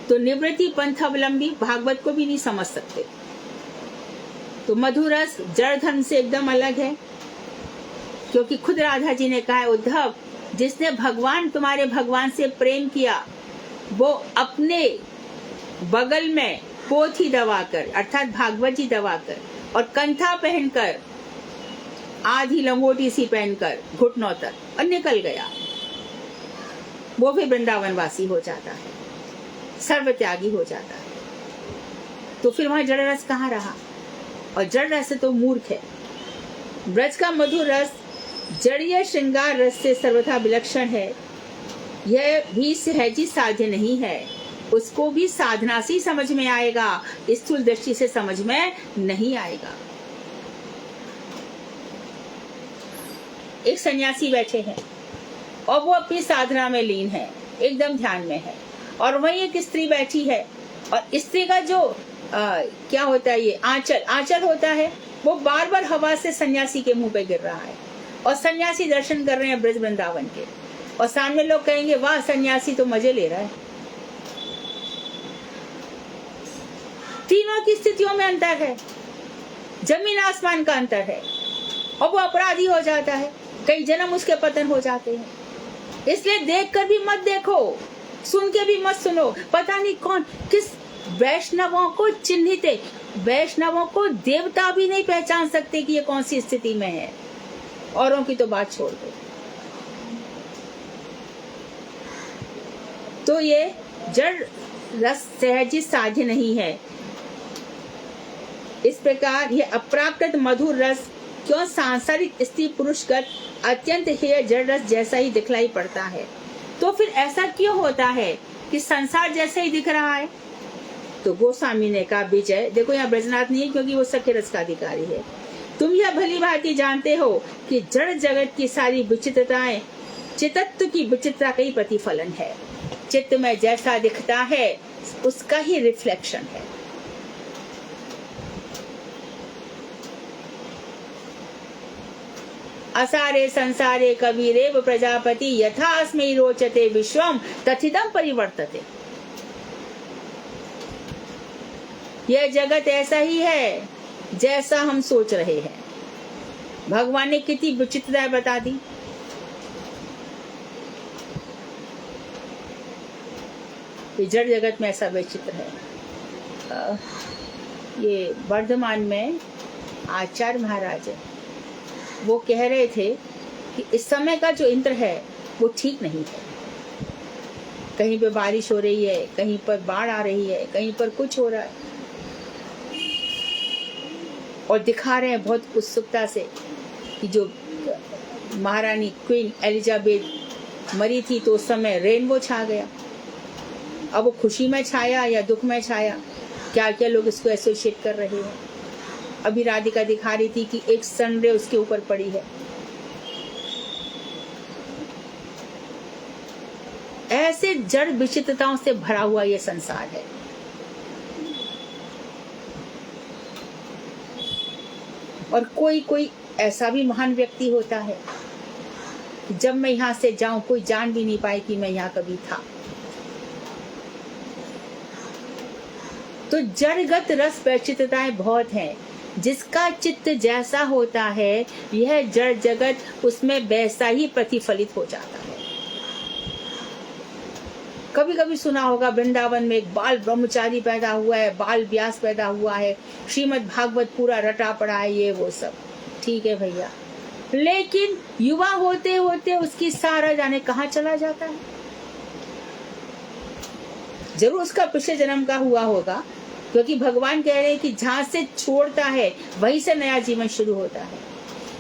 तो निवृत्ति पंथ अवलंबी भागवत को भी नहीं समझ सकते। तो मधुर रस जड़ धर्म से एकदम अलग है, क्योंकि खुद राधा जी ने कहा है, उद्धव जिसने तुम्हारे भगवान से प्रेम किया वो अपने बगल में पोथी दबाकर अर्थात भागवत जी दबाकर और कंठा पहनकर आधी लंगोटी सी पहनकर घुटनों तक और निकल गया, वो भी वृंदावन वासी हो जाता है, सर्वत्यागी हो जाता है। तो फिर वहां जड़ रस कहाँ रहा? और जड़ रस तो मूर्ख है। ब्रज का मधुर रस जड़ीय श्रृंगार रस से सर्वथा विलक्षण है। यह भी सहजी साध्य नहीं है, उसको भी साधना से समझ में आएगा, स्थूल दृष्टि से समझ में नहीं आएगा। एक सन्यासी बैठे हैं और वो अपनी साधना में लीन है, एकदम ध्यान में है, और वहीं एक स्त्री बैठी है और स्त्री का जो क्या होता है, ये आंचल होता है, वो बार बार हवा से सन्यासी के मुंह पे गिर रहा है और सन्यासी दर्शन कर रहे हैं ब्रज वृंदावन के, और सामने लोग कहेंगे वाह सन्यासी तो मजे ले रहा है। तीनों की स्थितियों में अंतर है, जमीन आसमान का अंतर है, और वो अपराधी हो जाता है, कई जन्म उसके पतन हो जाते हैं। इसलिए देखकर भी मत देखो, सुन के भी मत सुनो। पता नहीं कौन किस वैष्णवों को चिन्हित है, वैष्णवों को देवता भी नहीं पहचान सकते कि ये कौन सी स्थिति में है, औरों की तो बात छोड़ दो। तो ये जड़ रस सहजी साध्य नहीं है। इस प्रकार ये अप्राकृत मधुर रस क्यों सांसारिक स्त्री पुरुषगत अत्यंत हेय जड़ रस जैसा ही दिखलाई पड़ता है। तो फिर ऐसा क्यों होता है कि संसार जैसे ही दिख रहा है? तो गोस्वामी ने कहा, विजय देखो यहाँ ब्रजनाथ नहीं है क्योंकि वो सखे रस का अधिकारी है। तुम यह भली भांति जानते हो कि जड़ जगत की सारी विचित्रताएं चित्तत्व की विचित्रता का ही प्रतिफलन है। चित्त में जैसा दिखता है उसका ही रिफ्लेक्शन है। असारे संसारे कविरेव प्रजापति यथा अस्मै रोचते विश्वम तथिदम परिवर्तते। यह जगत ऐसा ही है जैसा हम सोच रहे हैं। भगवान ने कितनी विचित्रताएं बता दी। जड़ जगत में ऐसा विचित्र है। ये वर्धमान में आचार्य महाराज वो कह रहे थे कि इस समय का जो इंद्र है वो ठीक नहीं है। कहीं पे बारिश हो रही है, कहीं पर बाढ़ आ रही है, कहीं पर कुछ हो रहा है, और दिखा रहे हैं बहुत उत्सुकता से कि जो महारानी क्वीन एलिजाबेथ मरी थी तो उस समय रेनबो छा गया। अब वो खुशी में छाया या दुख में छाया, क्या क्या लोग इसको एसोसिएट कर रहे हैं। अभी राधिका दिखा रही थी कि एक सनरे उसके ऊपर पड़ी है। ऐसे जड़ विचित्रताओं से भरा हुआ ये संसार है। और कोई कोई ऐसा भी महान व्यक्ति होता है, जब मैं यहाँ से जाऊं कोई जान भी नहीं पाए कि मैं यहाँ कभी था। तो जड़गत रस विचित्रताएं बहुत हैं। जिसका चित्त जैसा होता है यह जड़ जगत उसमें वैसा ही प्रतिफलित हो जाता है। कभी कभी सुना होगा वृंदावन में एक बाल ब्रह्मचारी पैदा हुआ है, बाल व्यास पैदा हुआ है, श्रीमद् भागवत पूरा रटा पड़ा है, ये वो सब ठीक है भैया, लेकिन युवा होते होते उसकी सारा जाने कहाँ चला जाता है। जरूर उसका पिछले जन्म का हुआ होगा, क्योंकि भगवान कह रहे हैं कि जहां से छोड़ता है वहीं से नया जीवन शुरू होता है,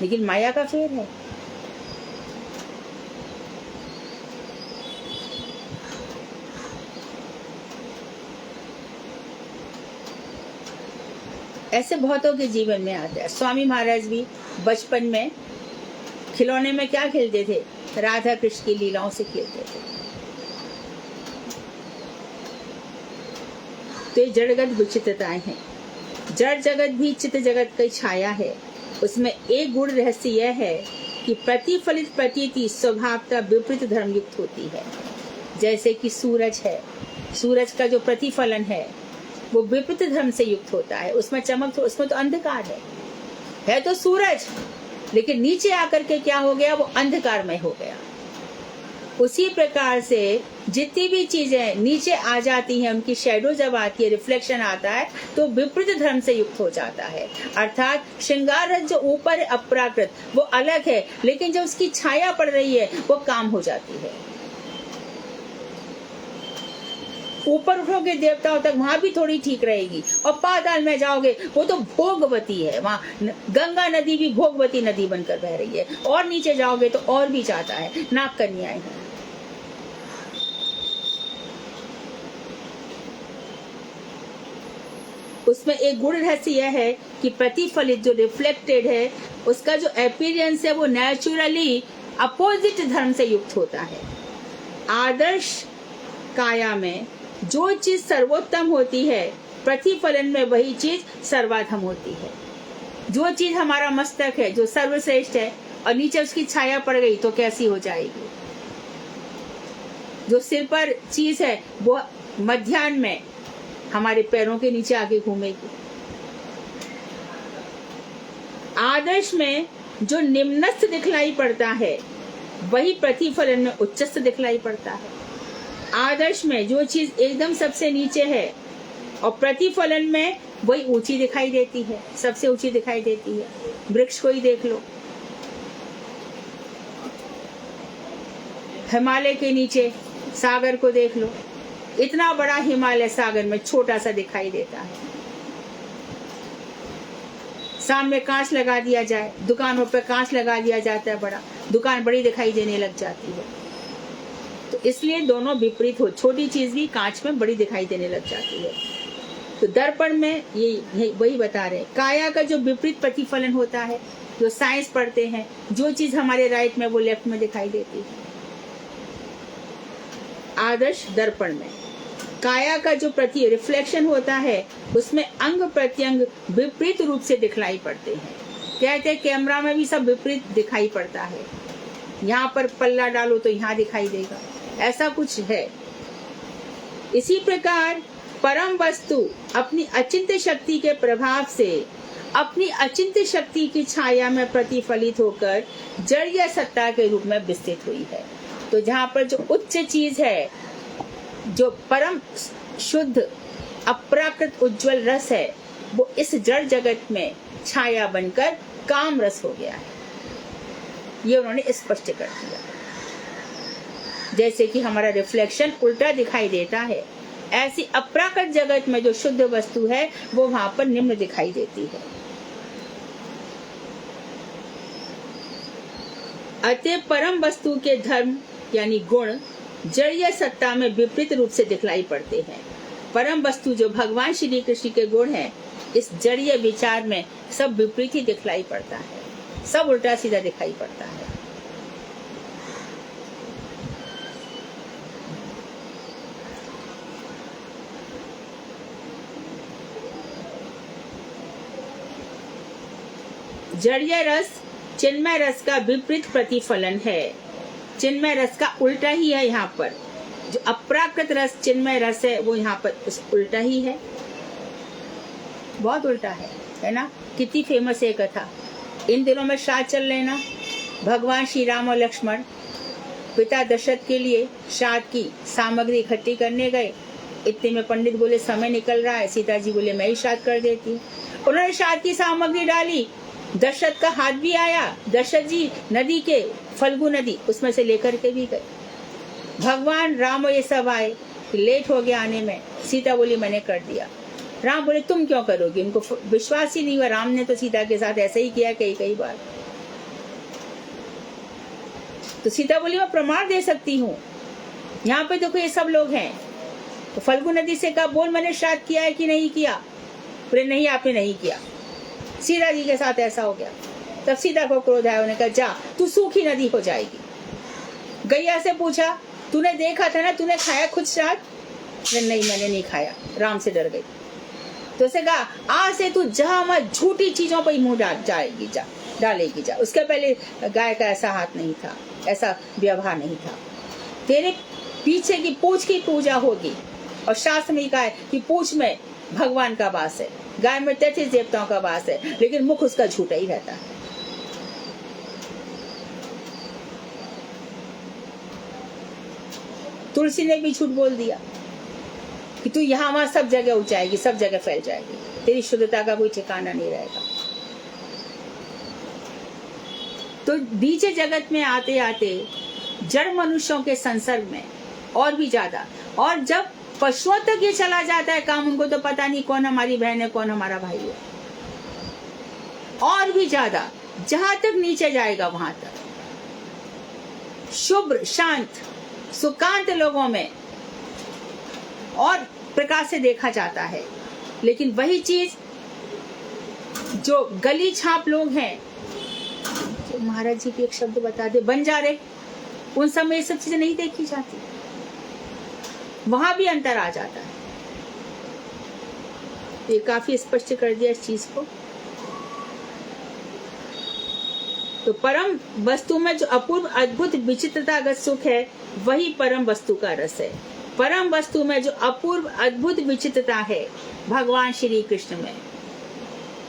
लेकिन माया का फेर है। ऐसे बहुतों के जीवन में आता है। स्वामी महाराज भी बचपन में खिलौने में क्या खेलते थे? राधा कृष्ण की लीलाओं से खेलते थे। तो ये जड़गत विचित्रताएं हैं। जड़ जगत भी चित्त जगत की छाया है। उसमें एक गुण रहस्य यह है कि प्रतिफलित प्रतीति स्वभावतः विपरीत धर्मयुक्त होती है। जैसे कि सूरज है, सूरज का जो प्रतिफलन है वो विपरीत धर्म से युक्त होता है, उसमें चमक, तो उसमें तो अंधकार है तो सूरज, लेकिन नीचे आकर के क्या हो गया, वो अंधकारमय हो गया। उसी प्रकार से जितनी भी चीजें नीचे आ जाती हैं, उनकी शेडो जब आती है, रिफ्लेक्शन आता है, तो विपरीत धर्म से युक्त हो जाता है। अर्थात श्रृंगार रस जो ऊपर अपराकृत वो अलग है, लेकिन जब उसकी छाया पड़ रही है वो काम हो जाती है। ऊपर उठोगे देवताओं तक, वहां भी थोड़ी ठीक रहेगी, और पाताल में जाओगे वो तो भोगवती है, वहां गंगा नदी भी भोगवती नदी बनकर बह रही है, और नीचे जाओगे तो और भी जाता है, नाग कन्याएं हैं। उसमें एक गुण रहस्य यह है कि प्रतिफलित जो रिफ्लेक्टेड है, उसका जो अपीयरेंस है वो नेचुरली अपोजिट धर्म से युक्त होता है। आदर्श काया में जो चीज सर्वोत्तम होती है, प्रतिफलन में वही चीज सर्वाधम होती है। जो चीज हमारा मस्तक है, जो सर्वश्रेष्ठ है, और नीचे उसकी छाया पड़ गई तो कैसी हो जाएगी। जो सिर पर चीज है वो मध्याह्न में हमारे पैरों के नीचे आके घूमेगी। आदर्श में जो निम्नस्थ दिखलाई पड़ता है वही प्रतिफलन में उच्चस्थ दिखलाई पड़ता है। आदर्श में जो चीज एकदम सबसे नीचे है और प्रतिफलन में वही ऊंची दिखाई देती है, सबसे ऊंची दिखाई देती है। वृक्ष को ही देख लो, हिमालय के नीचे सागर को देख लो, इतना बड़ा हिमालय सागर में छोटा सा दिखाई देता है। सामने कांच लगा दिया जाए, दुकानों पे कांच लगा दिया जाता है, बड़ा दुकान बड़ी दिखाई देने लग जाती है। तो इसलिए दोनों विपरीत हो, छोटी चीज भी कांच में बड़ी दिखाई देने लग जाती है। तो दर्पण में ये वही बता रहे, काया का जो विपरीत प्रतिफलन होता है, जो साइंस पढ़ते हैं, जो चीज हमारे राइट में वो लेफ्ट में दिखाई देती है। आदर्श दर्पण में काया का जो प्रति रिफ्लेक्शन होता है, उसमें अंग प्रत्यंग विपरीत रूप से दिखलाई पड़ते हैं। कहते हैं कैमरा में भी सब विपरीत दिखाई पड़ता है, यहाँ पर पल्ला डालो तो यहाँ दिखाई देगा, ऐसा कुछ है। इसी प्रकार परम वस्तु अपनी अचिंत्य शक्ति के प्रभाव से अपनी अचिंत्य शक्ति की छाया में प्रतिफलित होकर जड़ या सत्ता के रूप में विस्तृत हुई है। तो जहाँ पर जो उच्च चीज है, जो परम शुद्ध अपराकृत उज्जवल रस है, वो इस जड़ जगत में छाया बनकर काम रस हो गया है। ये उन्होंने स्पष्ट कर दिया। जैसे कि हमारा रिफ्लेक्शन उल्टा दिखाई देता है, ऐसी अपराकृत जगत में जो शुद्ध वस्तु है वो वहां पर निम्न दिखाई देती है। अतः परम वस्तु के धर्म यानी गुण जड़ीय सत्ता में विपरीत रूप से दिखलाई पड़ते हैं। परम वस्तु जो भगवान श्री कृष्ण के गुण हैं, इस जड़ीय विचार में सब विपरीत ही दिखलाई पड़ता है, सब उल्टा सीधा दिखाई पड़ता है। जड़ीय रस चिन्मय रस का विपरीत प्रतिफलन है। चिन्मय रस का उल्टा ही है। यहाँ पर जो अपराकृत रस चिन्मय रस है वो यहाँ पर उस उल्टा ही है, बहुत उल्टा है ना। कितनी फेमस है कथा। इन दिनों में श्राद्ध चल रहे ना, भगवान श्री राम और लक्ष्मण पिता दशरथ के लिए श्राद्ध की सामग्री इकट्ठी करने गए। इतने में पंडित बोले समय निकल रहा है, सीता जी बोले मैं ही श्राद्ध कर देती हूँ। उन्होंने श्राद्ध की सामग्री डाली, दशरथ का हाथ भी आया, दशरथ जी नदी के फल्गु नदी उसमें से लेकर के भी गए। भगवान राम ये सब आए, लेट हो गया आने में। सीता बोली मैंने कर दिया। राम बोले तुम क्यों करोगे? उनको विश्वास ही नहीं हुआ, राम ने तो सीता के साथ ऐसा ही किया कई बार। तो सीता बोली मैं प्रमाण दे सकती हूँ, यहाँ पे देखो ये सब लोग हैं। तो फल्गु नदी से कहा बोल मैंने श्राद्ध किया है कि नहीं किया? बोले नहीं आपने नहीं किया। सीता जी के साथ ऐसा हो गया। तब सीता को क्रोध आया, उन्होंने कहा जा तू सूखी नदी हो जाएगी। गैया से पूछा तूने देखा था ना, तूने खाया खुद श्राद्ध? नहीं मैंने नहीं खाया। राम से डर गई। तो उसे कहा आज से तू जहाँ मत झूठी चीजों पर ही मुंह डालेगी जा। उसके पहले गाय का ऐसा हाथ नहीं था, ऐसा व्यवहार नहीं था। तेरे पीछे की पूछ की पूजा होगी, और शास्त्र में कहा है कि पूंछ में भगवान का वास है, गाय में 33 देवताओं का वास है, लेकिन मुख उसका झूठा ही रहता है। तुलसी ने भी झूठ बोल दिया कि तू यहाँ वहां सब जगह उग जाएगी, सब जगह फैल जाएगी, तेरी शुद्धता का कोई ठिकाना नहीं रहेगा। तो नीचे जगत में आते आते जड़ मनुष्यों के संसर्ग में और भी ज्यादा, और जब पशुओं तक ये चला जाता है काम, उनको तो पता नहीं कौन हमारी बहन है, कौन हमारा भाई है, और भी ज्यादा जहां तक नीचे जाएगा वहां तक शुभ्र शांत सुकांत लोगों में और प्रकार से देखा जाता है। लेकिन वही चीज जो गली छाप लोग हैं, जो महाराज जी की एक शब्द बता दे, बंजारे, उन सब में ये सब चीजें नहीं देखी जाती, वहां भी अंतर आ जाता है। ये काफी स्पष्ट कर दिया इस चीज को। तो परम वस्तु में जो अपूर्व अद्भुत विचित्रतागत सुख है, वही परम वस्तु का रस है। परम वस्तु में जो अपूर्व अद्भुत विचित्रता है भगवान श्री कृष्ण में,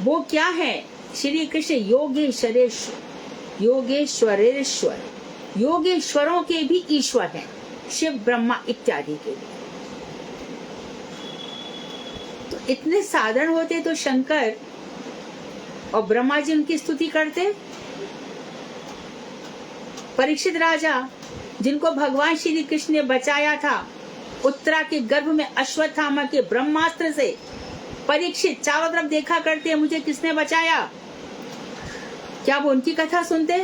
वो क्या है? श्री कृष्ण योगेश्वरेश्वर, योगेश्वरेश्वर, योगेश्वरों के भी ईश्वर हैं, शिव ब्रह्मा इत्यादि के लिए। तो इतने साधारण होते तो शंकर और ब्रह्मा जी उनकी स्तुति करते। परीक्षित राजा, जिनको भगवान श्री कृष्ण ने बचाया था उत्तरा के गर्भ में अश्वत्थामा के ब्रह्मास्त्र से, परीक्षित चारों तरफ देखा करते, मुझे किसने बचाया? क्या वो उनकी कथा सुनते?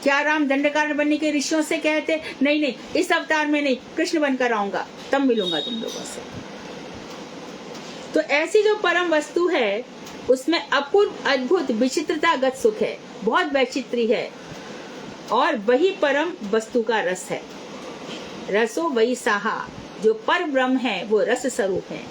क्या राम दंडकारण्य बनने के ऋषियों से कहते नहीं नहीं इस अवतार में नहीं, कृष्ण बनकर आऊंगा तब मिलूंगा तुम लोगों से? तो ऐसी जो परम वस्तु है उसमें अपूर्व अद्भुत विचित्रतागत सुख है, बहुत वैचित्री है, और वही परम वस्तु का रस है। रसो वही साहा, जो पर ब्रह्म है वो रस स्वरूप है।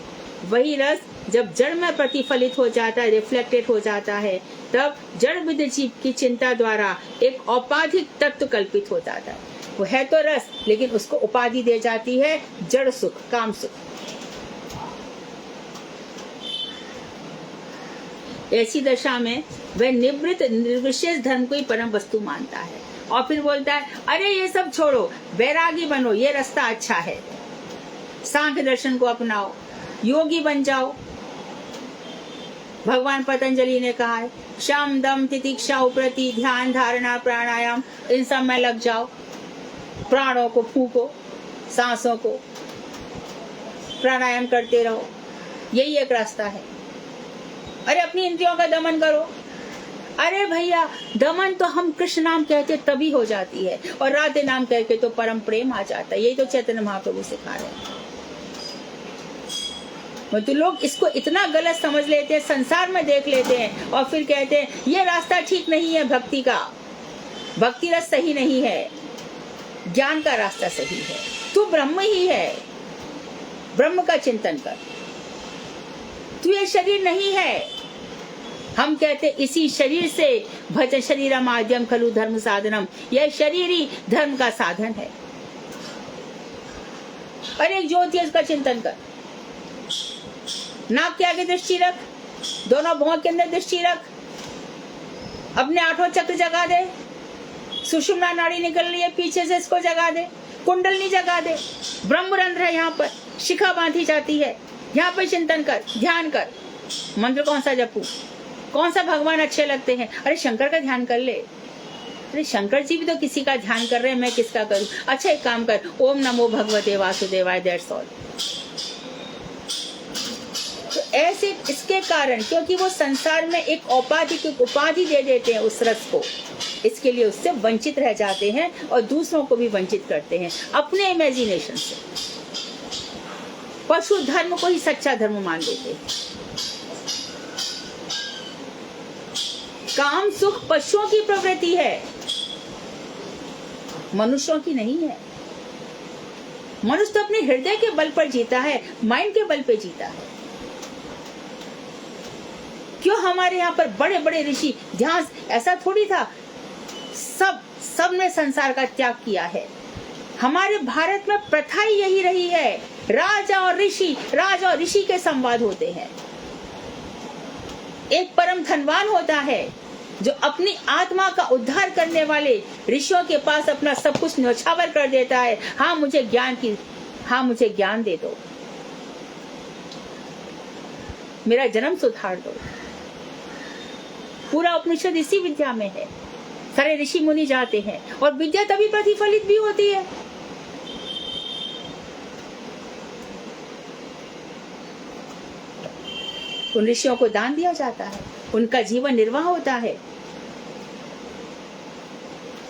वही रस जब जड़ में प्रतिफलित हो जाता है, रिफ्लेक्टेड हो जाता है, तब जड़ विद जीव की चिंता द्वारा एक औपाधिक तत्व कल्पित हो जाता है। वो है तो रस, लेकिन उसको उपाधि दे जाती है जड़ सुख, काम सुख। ऐसी दशा में वह निवृत्त निर्विशेष धर्म को ही परम वस्तु मानता है, और फिर बोलता है अरे ये सब छोड़ो, वैरागी बनो, ये रास्ता अच्छा है, सांख्य दर्शन को अपनाओ, योगी बन जाओ। भगवान पतंजलि ने कहा है शम दम तितिक्षा उपरति ध्यान धारणा प्राणायाम, इन सब में लग जाओ, प्राणों को फूको, सांसों को प्राणायाम करते रहो, यही एक रास्ता है। अरे अपनी इंद्रियों का दमन करो। अरे भैया, दमन तो हम कृष्ण नाम कहते तभी हो जाती है, और राधे नाम कहके तो परम प्रेम आ जाता है। यही तो चैतन्य महाप्रभु सिखा रहे हैं। तो लोग इसको इतना गलत समझ लेते हैं, संसार में देख लेते हैं, और फिर कहते हैं ये रास्ता ठीक नहीं है भक्ति का, भक्ति रस सही नहीं है, ज्ञान का रास्ता सही है। तू ब्रह्म ही है, ब्रह्म का चिंतन कर, तू ये शरीर नहीं है। हम कहते इसी शरीर से भज शरीर माध्यम खलु धर्म साधनम, यह शरीर ही धर्म का साधन है। और एक ज्योति है, उसका चिंतन कर, नाक के आगे दृष्टि रख, दोनों भौं के अंदर दृष्टि रख, अपने आठों चक्र जगा दे, सुषुम्ना नाड़ी निकल रही है पीछे से, इसको जगा दे, कुंडलनी जगा दे, ब्रह्मरंध्र है यहाँ पर, शिखा बांधी जाती है, यहाँ पर चिंतन कर, ध्यान कर। मंत्र कौन सा जपू, कौन सा भगवान अच्छे लगते हैं? अरे शंकर का ध्यान कर ले। अरे शंकर जी भी तो किसी का ध्यान कर रहे हैं, मैं किसका करूं? अच्छा एक काम कर, ओम नमो भगवते वासुदेवाय, दैट्स ऑल। तो ऐसे इसके कारण, क्योंकि वो संसार में एक औपाधिक उपाधि दे देते हैं उस रस को, इसके लिए उससे वंचित रह जाते हैं और दूसरों को भी वंचित करते हैं अपने इमेजिनेशन से। पशु धर्म को ही सच्चा धर्म मान लेते हैं। काम सुख पशुओं की प्रवृत्ति है, मनुष्यों की नहीं है। मनुष्य तो अपने हृदय के बल पर जीता है, माइंड के बल पे जीता है। क्यों हमारे यहाँ पर बड़े बड़े ऋषि ध्यान, ऐसा थोड़ी था, सब ने संसार का त्याग किया है। हमारे भारत में प्रथा ही यही रही है, राजा और ऋषि के संवाद होते हैं। एक परम धनवान होता है जो अपनी आत्मा का उद्धार करने वाले ऋषियों के पास अपना सब कुछ न्यौछावर कर देता है। हाँ मुझे ज्ञान दे दो, मेरा जन्म सुधार दो। पूरा उपनिषद इसी विद्या में है। सारे ऋषि मुनि जाते हैं और विद्या तभी प्रतिफलित भी होती है। उन ऋषियों को दान दिया जाता है, उनका जीवन निर्वाह होता है।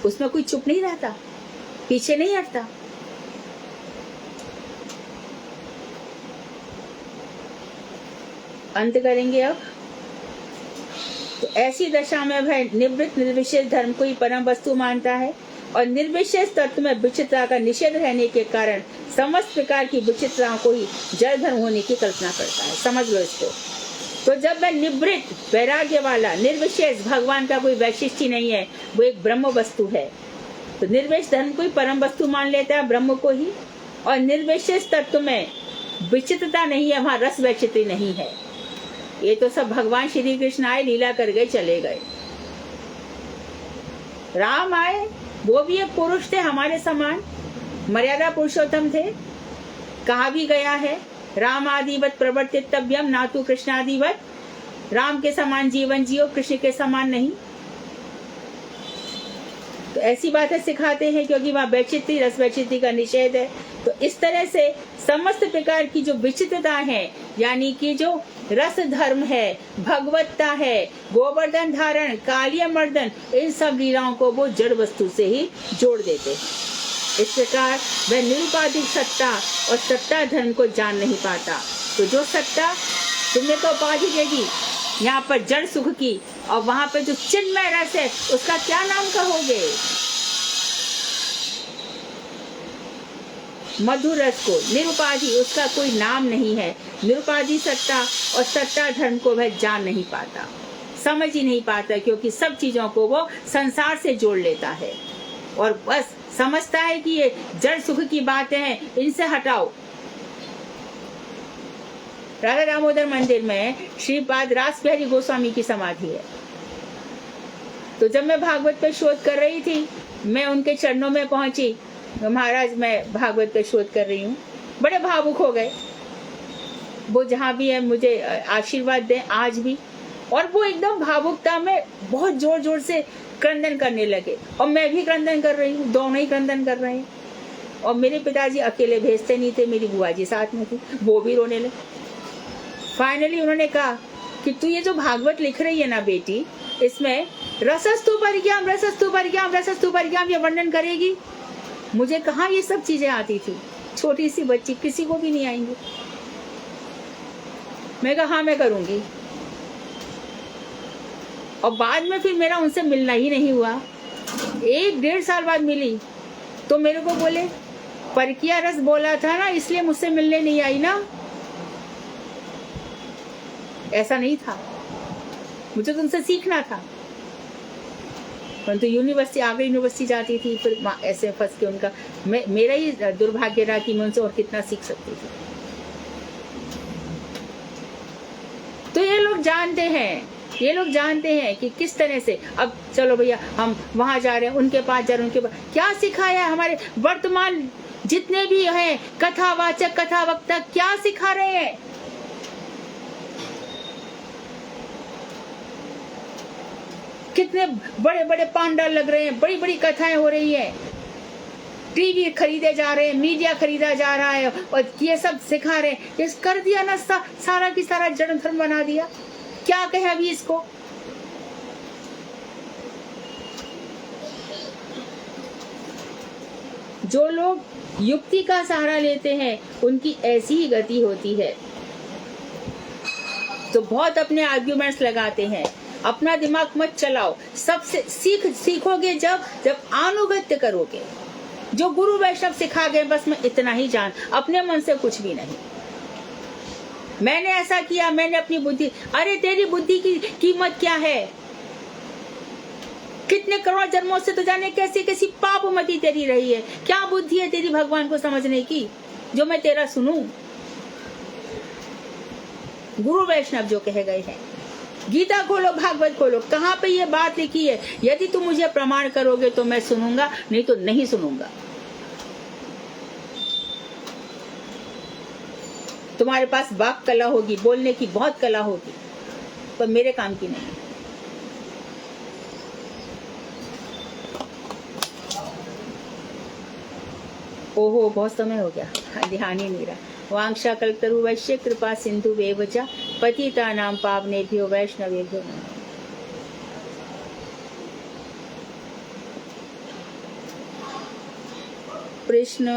उसमें कोई चुप नहीं रहता, पीछे नहीं हटता। अंत करेंगे अब। तो ऐसी दशा में वह निवृत्त निर्विशेष धर्म को ही परम वस्तु मानता है और निर्विशेष तत्व में विचित्रता का निषेध रहने के कारण समस्त प्रकार की विचित्रताओं को ही जड़ धर्म होने की कल्पना करता है। समझ लो इसको। तो जब वह निवृत्त वैराग्य वाला निर्विशेष, भगवान का कोई वैशिष्टि नहीं है, वो एक ब्रह्म वस्तु है, तो निर्विशेष धर्म को ही परम वस्तु मान लेता है, ब्रह्म को ही। और निर्विशेष तत्व में विचित्रता नहीं है, वहां रस वैचित्री नहीं है। ये तो सब भगवान श्री कृष्ण आए, लीला कर गए, चले गए। राम आए, वो भी एक पुरुष थे हमारे समान, मर्यादा पुरुषोत्तम थे। कहा भी गया है, राम आदिवत प्रवर्तितव्यम नातु कृष्णादिवत। राम के समान जीवन जियो, कृष्ण के समान नहीं। तो ऐसी बातें सिखाते हैं क्योंकि वहाँ वैचित्री, रस वैचित्री का निषेध है। तो इस तरह से समस्त प्रकार की जो विचित्रता है, यानी कि जो रस धर्म है, भगवत्ता है, गोवर्धन धारण, कालिया मर्दन, इन सब लीलाओं को वो जड़ वस्तु से ही जोड़ देते हैं। इस प्रकार वह निरुपाधिक सत्ता और सत्ता धर्म को जान नहीं पाता। तो जो सत्ता तुमने तो उपाधि दे दी यहाँ पर जड़ सुख की, और वहां पर जो चिन्मय रस है उसका क्या नाम कहोगे? मधुर रस को, निरुपाधि, उसका कोई नाम नहीं है। निरुपाधि सत्ता और सत्ता धर्म को वह जान नहीं पाता, समझ ही नहीं पाता, क्योंकि सब चीजों को वो संसार से जोड़ लेता है और बस समझता है कि ये जड़ सुख की बातें हैं, इनसे हटाओ। राधा दामोदर मंदिर में श्रीपाद रास बिहारी गोस्वामी की समाधि है। तो जब मैं भागवत पे शोध कर रही थी, मैं उनके चरणों में पहुंची, महाराज मैं भागवत पे शोध कर रही हूँ। बड़े भावुक हो गए। वो जहाँ भी है मुझे आशीर्वाद दें आज भी। और वो एकदम भावुकता में बहुत जोर जोर से क्रंदन करने लगे और मैं भी क्रंदन कर रही हूँ, दोनों ही क्रंदन कर रहे हैं। और मेरे पिताजी अकेले भेजते नहीं थे, मेरी बुआ जी साथ में थी, वो भी रोने लगे। फाइनली उन्होंने कहा कि तू ये जो भागवत लिख रही है ना बेटी, इसमें रसस्तु परिज्ञाम रसस्तु परिज्ञाम रसस्तु परिज्ञाम ये वर्णन करेगी। मुझे कहाँ ये सब चीजें आती थी, छोटी सी बच्ची, किसी को भी नहीं आएंगी। मैं कहा हाँ मैं करूंगी। और बाद में फिर मेरा उनसे मिलना ही नहीं हुआ। 1-1.5 साल बाद मिली तो मेरे को बोले परकिया रस बोला था ना, इसलिए मुझसे मिलने नहीं आई ना। ऐसा नहीं था, मुझे तो उनसे सीखना था। परंतु यूनिवर्सिटी, आगे यूनिवर्सिटी जाती थी, फिर ऐसे फंस के उनका मेरा ही दुर्भाग्य रहा कि मैं उनसे और कितना सीख सकती थी। तो ये लोग जानते हैं कि किस तरह से। अब चलो भैया हम वहां जा रहे हैं, उनके पास जा रहे हैं, उनके पास क्या सिखाया है। हमारे वर्तमान जितने भी हैं कथावाचक, कथावक्ता क्या सिखा रहे हैं? कितने बड़े बड़े पांडाल लग रहे हैं, बड़ी बड़ी कथाएं हो रही हैं, टीवी खरीदे जा रहे हैं, मीडिया खरीदा जा रहा है और ये सब सिखा रहे हैं। ये कर दिया ना, सारा की सारा जड़ धर्म बना दिया। क्या कहे अभी इसको? जो लोग युक्ति का सहारा लेते हैं उनकी ऐसी ही गति होती है। तो बहुत अपने आर्ग्यूमेंट्स लगाते हैं, अपना दिमाग मत चलाओ। सबसे सीखोगे जब अनुगत्य करोगे। जो गुरु वैष्णव सिखा गए बस मैं इतना ही जान, अपने मन से कुछ भी नहीं। मैंने ऐसा किया, मैंने अपनी बुद्धि। अरे तेरी बुद्धि की कीमत क्या है? कितने करोड़ जन्मों से तो जाने कैसी कैसी पापमती तेरी रही है। क्या बुद्धि है तेरी भगवान को समझने की जो मैं तेरा सुनूं। गुरु वैष्णव जो कहे गए हैं, गीता खोलो, भागवत खोलो, कहाँ पे ये बात लिखी है? यदि तुम मुझे प्रमाण करोगे तो मैं सुनूंगा, नहीं तो नहीं सुनूंगा। तुम्हारे पास वाक कला होगी, बोलने की बहुत कला होगी, पर मेरे काम की नहीं। ओहो, बहुत समय हो गया, ध्यान ही नहीं रहा। वांछा कल्पतरु वैश्य कृपा सिंधु वेवचा पतितानां पावनेभ्यो वैष्णवेभ्यो नमः। कृष्ण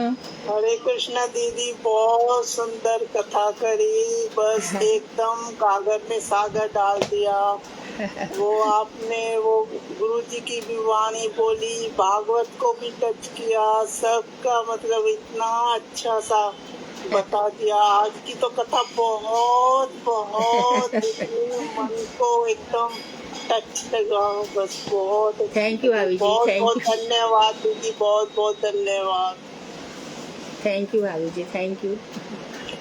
हरे कृष्णा दीदी, बहुत सुंदर कथा करी, बस एकदम कागज में सागर डाल दिया। वो आपने वो गुरु जी की भी वाणी बोली, भागवत को भी टच किया, सबका मतलब इतना अच्छा सा बता दिया। आज की तो कथा बहुत बहुत मन को एकदम टच लगा, बस बहुत।
थैंक यू भाभी जी,
बहुत
थैंक
बहुत
यू,
धन्यवाद दीदी, बहुत बहुत धन्यवाद।
थैंक यू भाभी जी, थैंक यू।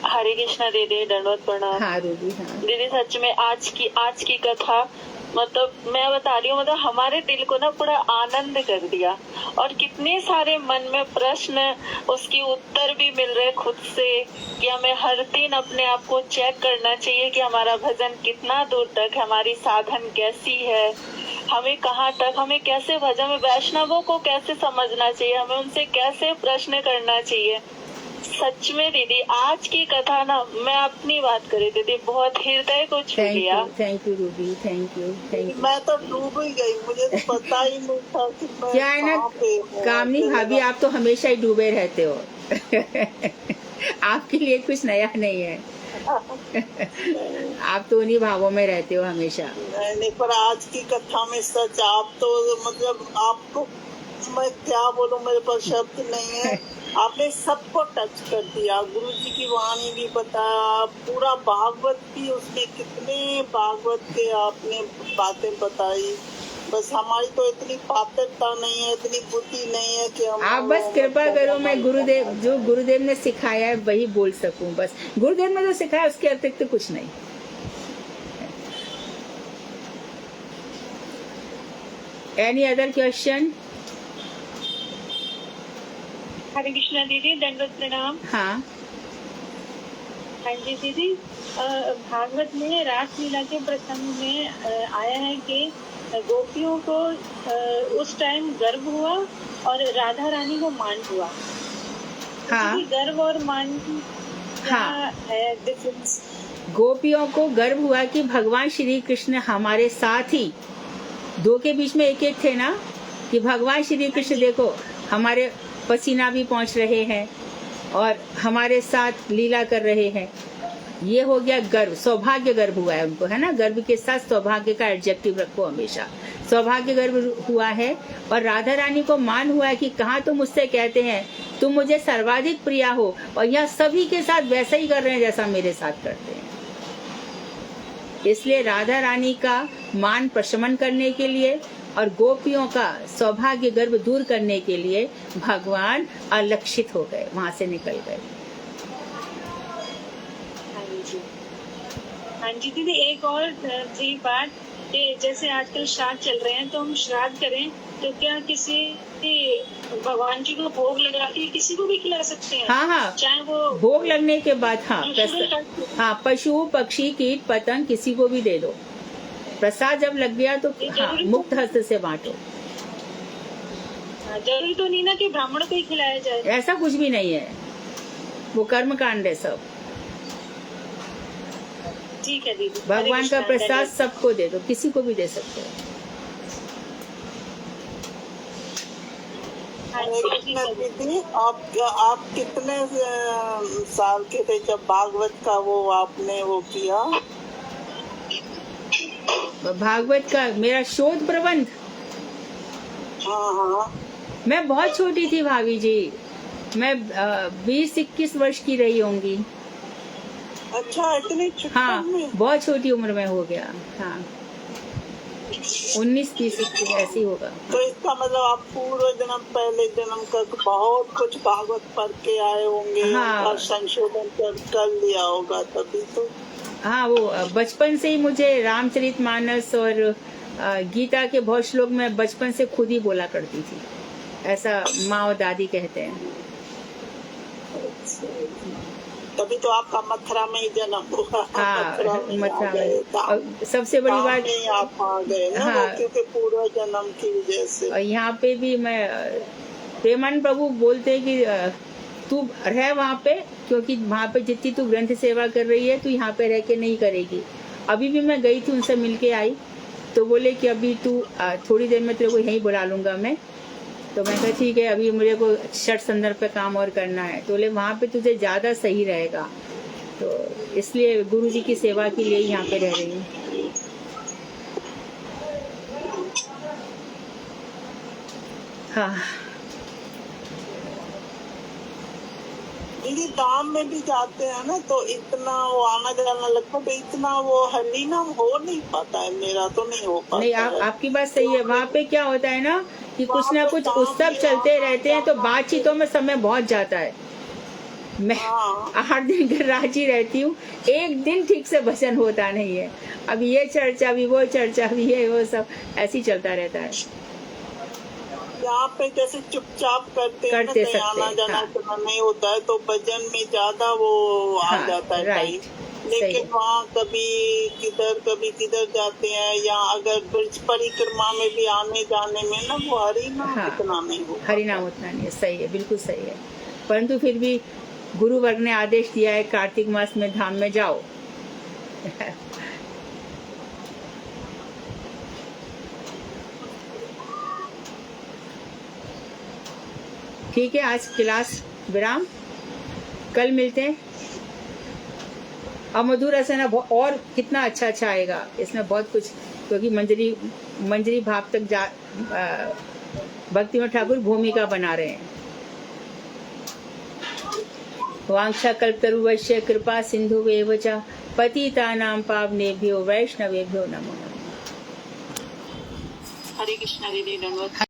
हरे कृष्णा दीदी, दंडवत प्रणाम।
हाँ रूबी, हाँ
दीदी सच में आज की कथा मतलब मैं बता रही हूँ, मतलब हमारे दिल को ना पूरा आनंद कर दिया। और कितने सारे मन में प्रश्न, उसकी उत्तर भी मिल रहे खुद से कि हमें हर दिन अपने आप को चेक करना चाहिए कि हमारा भजन कितना दूर तक, हमारी साधन कैसी है, हमें कहाँ तक, हमें कैसे भजन में वैष्णवों को कैसे समझना चाहिए, हमें उनसे कैसे प्रश्न करना चाहिए। सच में दीदी आज की कथा ना, मैं अपनी बात करी दीदी, बहुत हृदय को छू लिया।
Thank you Ruby, thank you, thank you.
मैं तो डूब ही गई, मुझे तो पता ही नहीं था कि मैं
क्या है ना
कहाँ पे हूँ।
कामनी भाभी, आप तो हमेशा ही डूबे रहते हो। आपके लिए कुछ नया नहीं है। आप तो उन्हीं भावों में रहते हो हमेशा।
नहीं, पर आज की कथा में सच आप तो मतलब आपको मैं क्या बोलूं, मेरे पास शब्द नहीं है। आपने सबको टच कर दिया, गुरु जी की वाणी भी बताया, पूरा भागवत भी, उसमें कितने भागवत के आपने बातें बताई। बस हमारी तो इतनी पात्रता नहीं है, इतनी बुद्धि नहीं है कि हम
आप बस कृपा करो, मैं गुरुदेव, जो गुरुदेव ने सिखाया है वही बोल सकूं। बस गुरुदेव ने जो सिखाया उसके अतिरिक्त तो कुछ नहीं। Any other question?
Hare Krishna दीदी, दंडवत प्रणाम।
हाँ
हाँ जी दीदी, भागवत में रासलीला के प्रसंग में आया है कि गोपियों को उस टाइम गर्व हुआ और राधा रानी को मान हुआ।
हाँ
गर्व और मान क्या
हाँ।
है डिफरेंस?
गोपियों को गर्व हुआ कि भगवान श्री कृष्ण हमारे साथ ही, दो के बीच में एक एक थे ना, कि भगवान श्री कृष्ण देखो हमारे पसीना भी पहुंच रहे हैं और हमारे साथ लीला कर रहे हैं। ये हो गया गर्व, सौभाग्य गर्व हुआ है उनको, है ना। गर्व के साथ सौभाग्य का एडजेक्टिव रखो हमेशा। सौभाग्य गर्व हुआ है। और राधा रानी को मान हुआ है कि कहाँ तुम मुझसे कहते हैं तुम मुझे सर्वाधिक प्रिया हो, और यहाँ सभी के साथ वैसा ही कर रहे हैं जैसा मेरे साथ करते हैं। इसलिए राधा रानी का मान प्रशमन करने के लिए और गोपियों का सौभाग्य गर्व दूर करने के लिए भगवान अलक्षित हो गए, वहां से निकल गए।
हाँ जी दीदी, एक और थी बात कि जैसे आजकल श्राद्ध चल रहे हैं, तो हम श्राद्ध करें तो क्या किसी भगवान जी को भोग लगा के किसी को भी खिला सकते हैं?
हाँ हाँ,
चाहे वो
भोग लगने के बाद, हाँ पशु पक्षी कीट पतंग किसी को भी दे दो। प्रसाद जब लग गया तो हाँ, मुक्त हस्त से बांटो।
जरूरी तो नहीं ना कि ब्राह्मण को ही खिलाया जाए।
ऐसा कुछ भी नहीं है, वो कर्म कांड है सब।
ठीक है दीदी,
भगवान का प्रसाद सबको दे दो, किसी को भी दे सकते हो।
दीदी आप कितने साल के थे जब भागवत का वो आपने वो किया?
भागवत का मेरा शोध प्रबंध?
हाँ हाँ,
मैं बहुत छोटी थी भाभी जी, मैं 20-21 वर्ष की रही होंगी।
अच्छा, इतनी छोटी
हाँ,
में?
बहुत छोटी उम्र में हो गया। हाँ 19, 30, 21 ऐसे ही होगा।
तो इसका मतलब आप पूर्व जन्म पहले जन्म का बहुत कुछ भागवत पढ़ के आए होंगे,
हाँ।
उनका संशोधन कर लिया होगा तभी तो।
हाँ, वो बचपन से ही मुझे रामचरितमानस और गीता के बहुत श्लोक मैं बचपन से खुद ही बोला करती थी, ऐसा माँ और दादी कहते हैं।
तभी तो आपका मथुरा में ही जन्म हुआ।
हाँ,
मथुरा में
मथुरा
आ गए,
में। और सबसे बड़ी
गाँव
बात,
में ही आप आ गए ना,
हाँ।
वो क्योंकि पूर्व जन्म की वजह से।
और यहाँ पे भी मैं प्रेमानंद प्रभु बोलते हैं कि तू रह वहाँ पे, क्योंकि वहाँ पे जितनी तू ग्रंथ सेवा कर रही है तू यहाँ पे रह के नहीं करेगी। अभी भी मैं गई थी, उनसे मिल के आई, तो बोले कि अभी तू थोड़ी देर में तेरे को यहीं बुला लूंगा मैं। तो मैं कहा ठीक है, अभी मुझे को षट संदर्भ पे काम और करना है। तो बोले वहाँ पे तुझे ज़्यादा सही रहेगा, तो इसलिए गुरु जी की सेवा के लिए यहाँ पे रह रही हूँ। हाँ,
दीदी धाम में भी जाते हैं ना, तो इतना वो आना जाना लगता है, तो इतना वो हरिनाम हो नहीं पाता है, मेरा तो नहीं हो पाता
नहीं,
है।
आपकी बात सही है। वहाँ पे क्या होता है ना कि कुछ ना कुछ उत्सव चलते रहते हैं, तो बातचीतों में समय बहुत जाता है। मैं
हाँ।
8 दिन घर रांची रहती हूँ, एक दिन ठीक से भजन होता नहीं है। अभी ये चर्चा, अभी वो चर्चा, अभी ये वो, सब ऐसे ही चलता रहता है।
यहाँ पे जैसे चुपचाप करते हैं ना,
करते
कहीं
सकते
आना
हैं,
जाना
हाँ।
इतना नहीं होता है, तो भजन में ज्यादा वो आ
हाँ,
जाता है
राइट,
टाइम। लेकिन
सही।
वहाँ कभी किधर जाते हैं, या अगर ब्रज परिक्रमा में भी आने जाने में ना, वो हरिनाम
हाँ,
इतना नहीं होता।
हरिनाम उतना नहीं है, सही है, बिल्कुल सही है। परंतु फिर भी गुरु वर्ग ने आदेश दिया है कार्तिक मास में धाम में जाओ। ठीक है, आज क्लास विराम, कल मिलते हैं। अब मधुर रसना और कितना अच्छा आएगा इसमें, बहुत कुछ, क्योंकि मंजरी भाव तक भक्ति में ठाकुर भूमिका बना रहे हैं। वांछा कल्पतरुवश्य कृपा सिंधुवेव च पतितानां पावनेभ्यो वैष्णवेभ्यो नमो नमः।
हरे कृष्णा दीदी, धन्यवाद।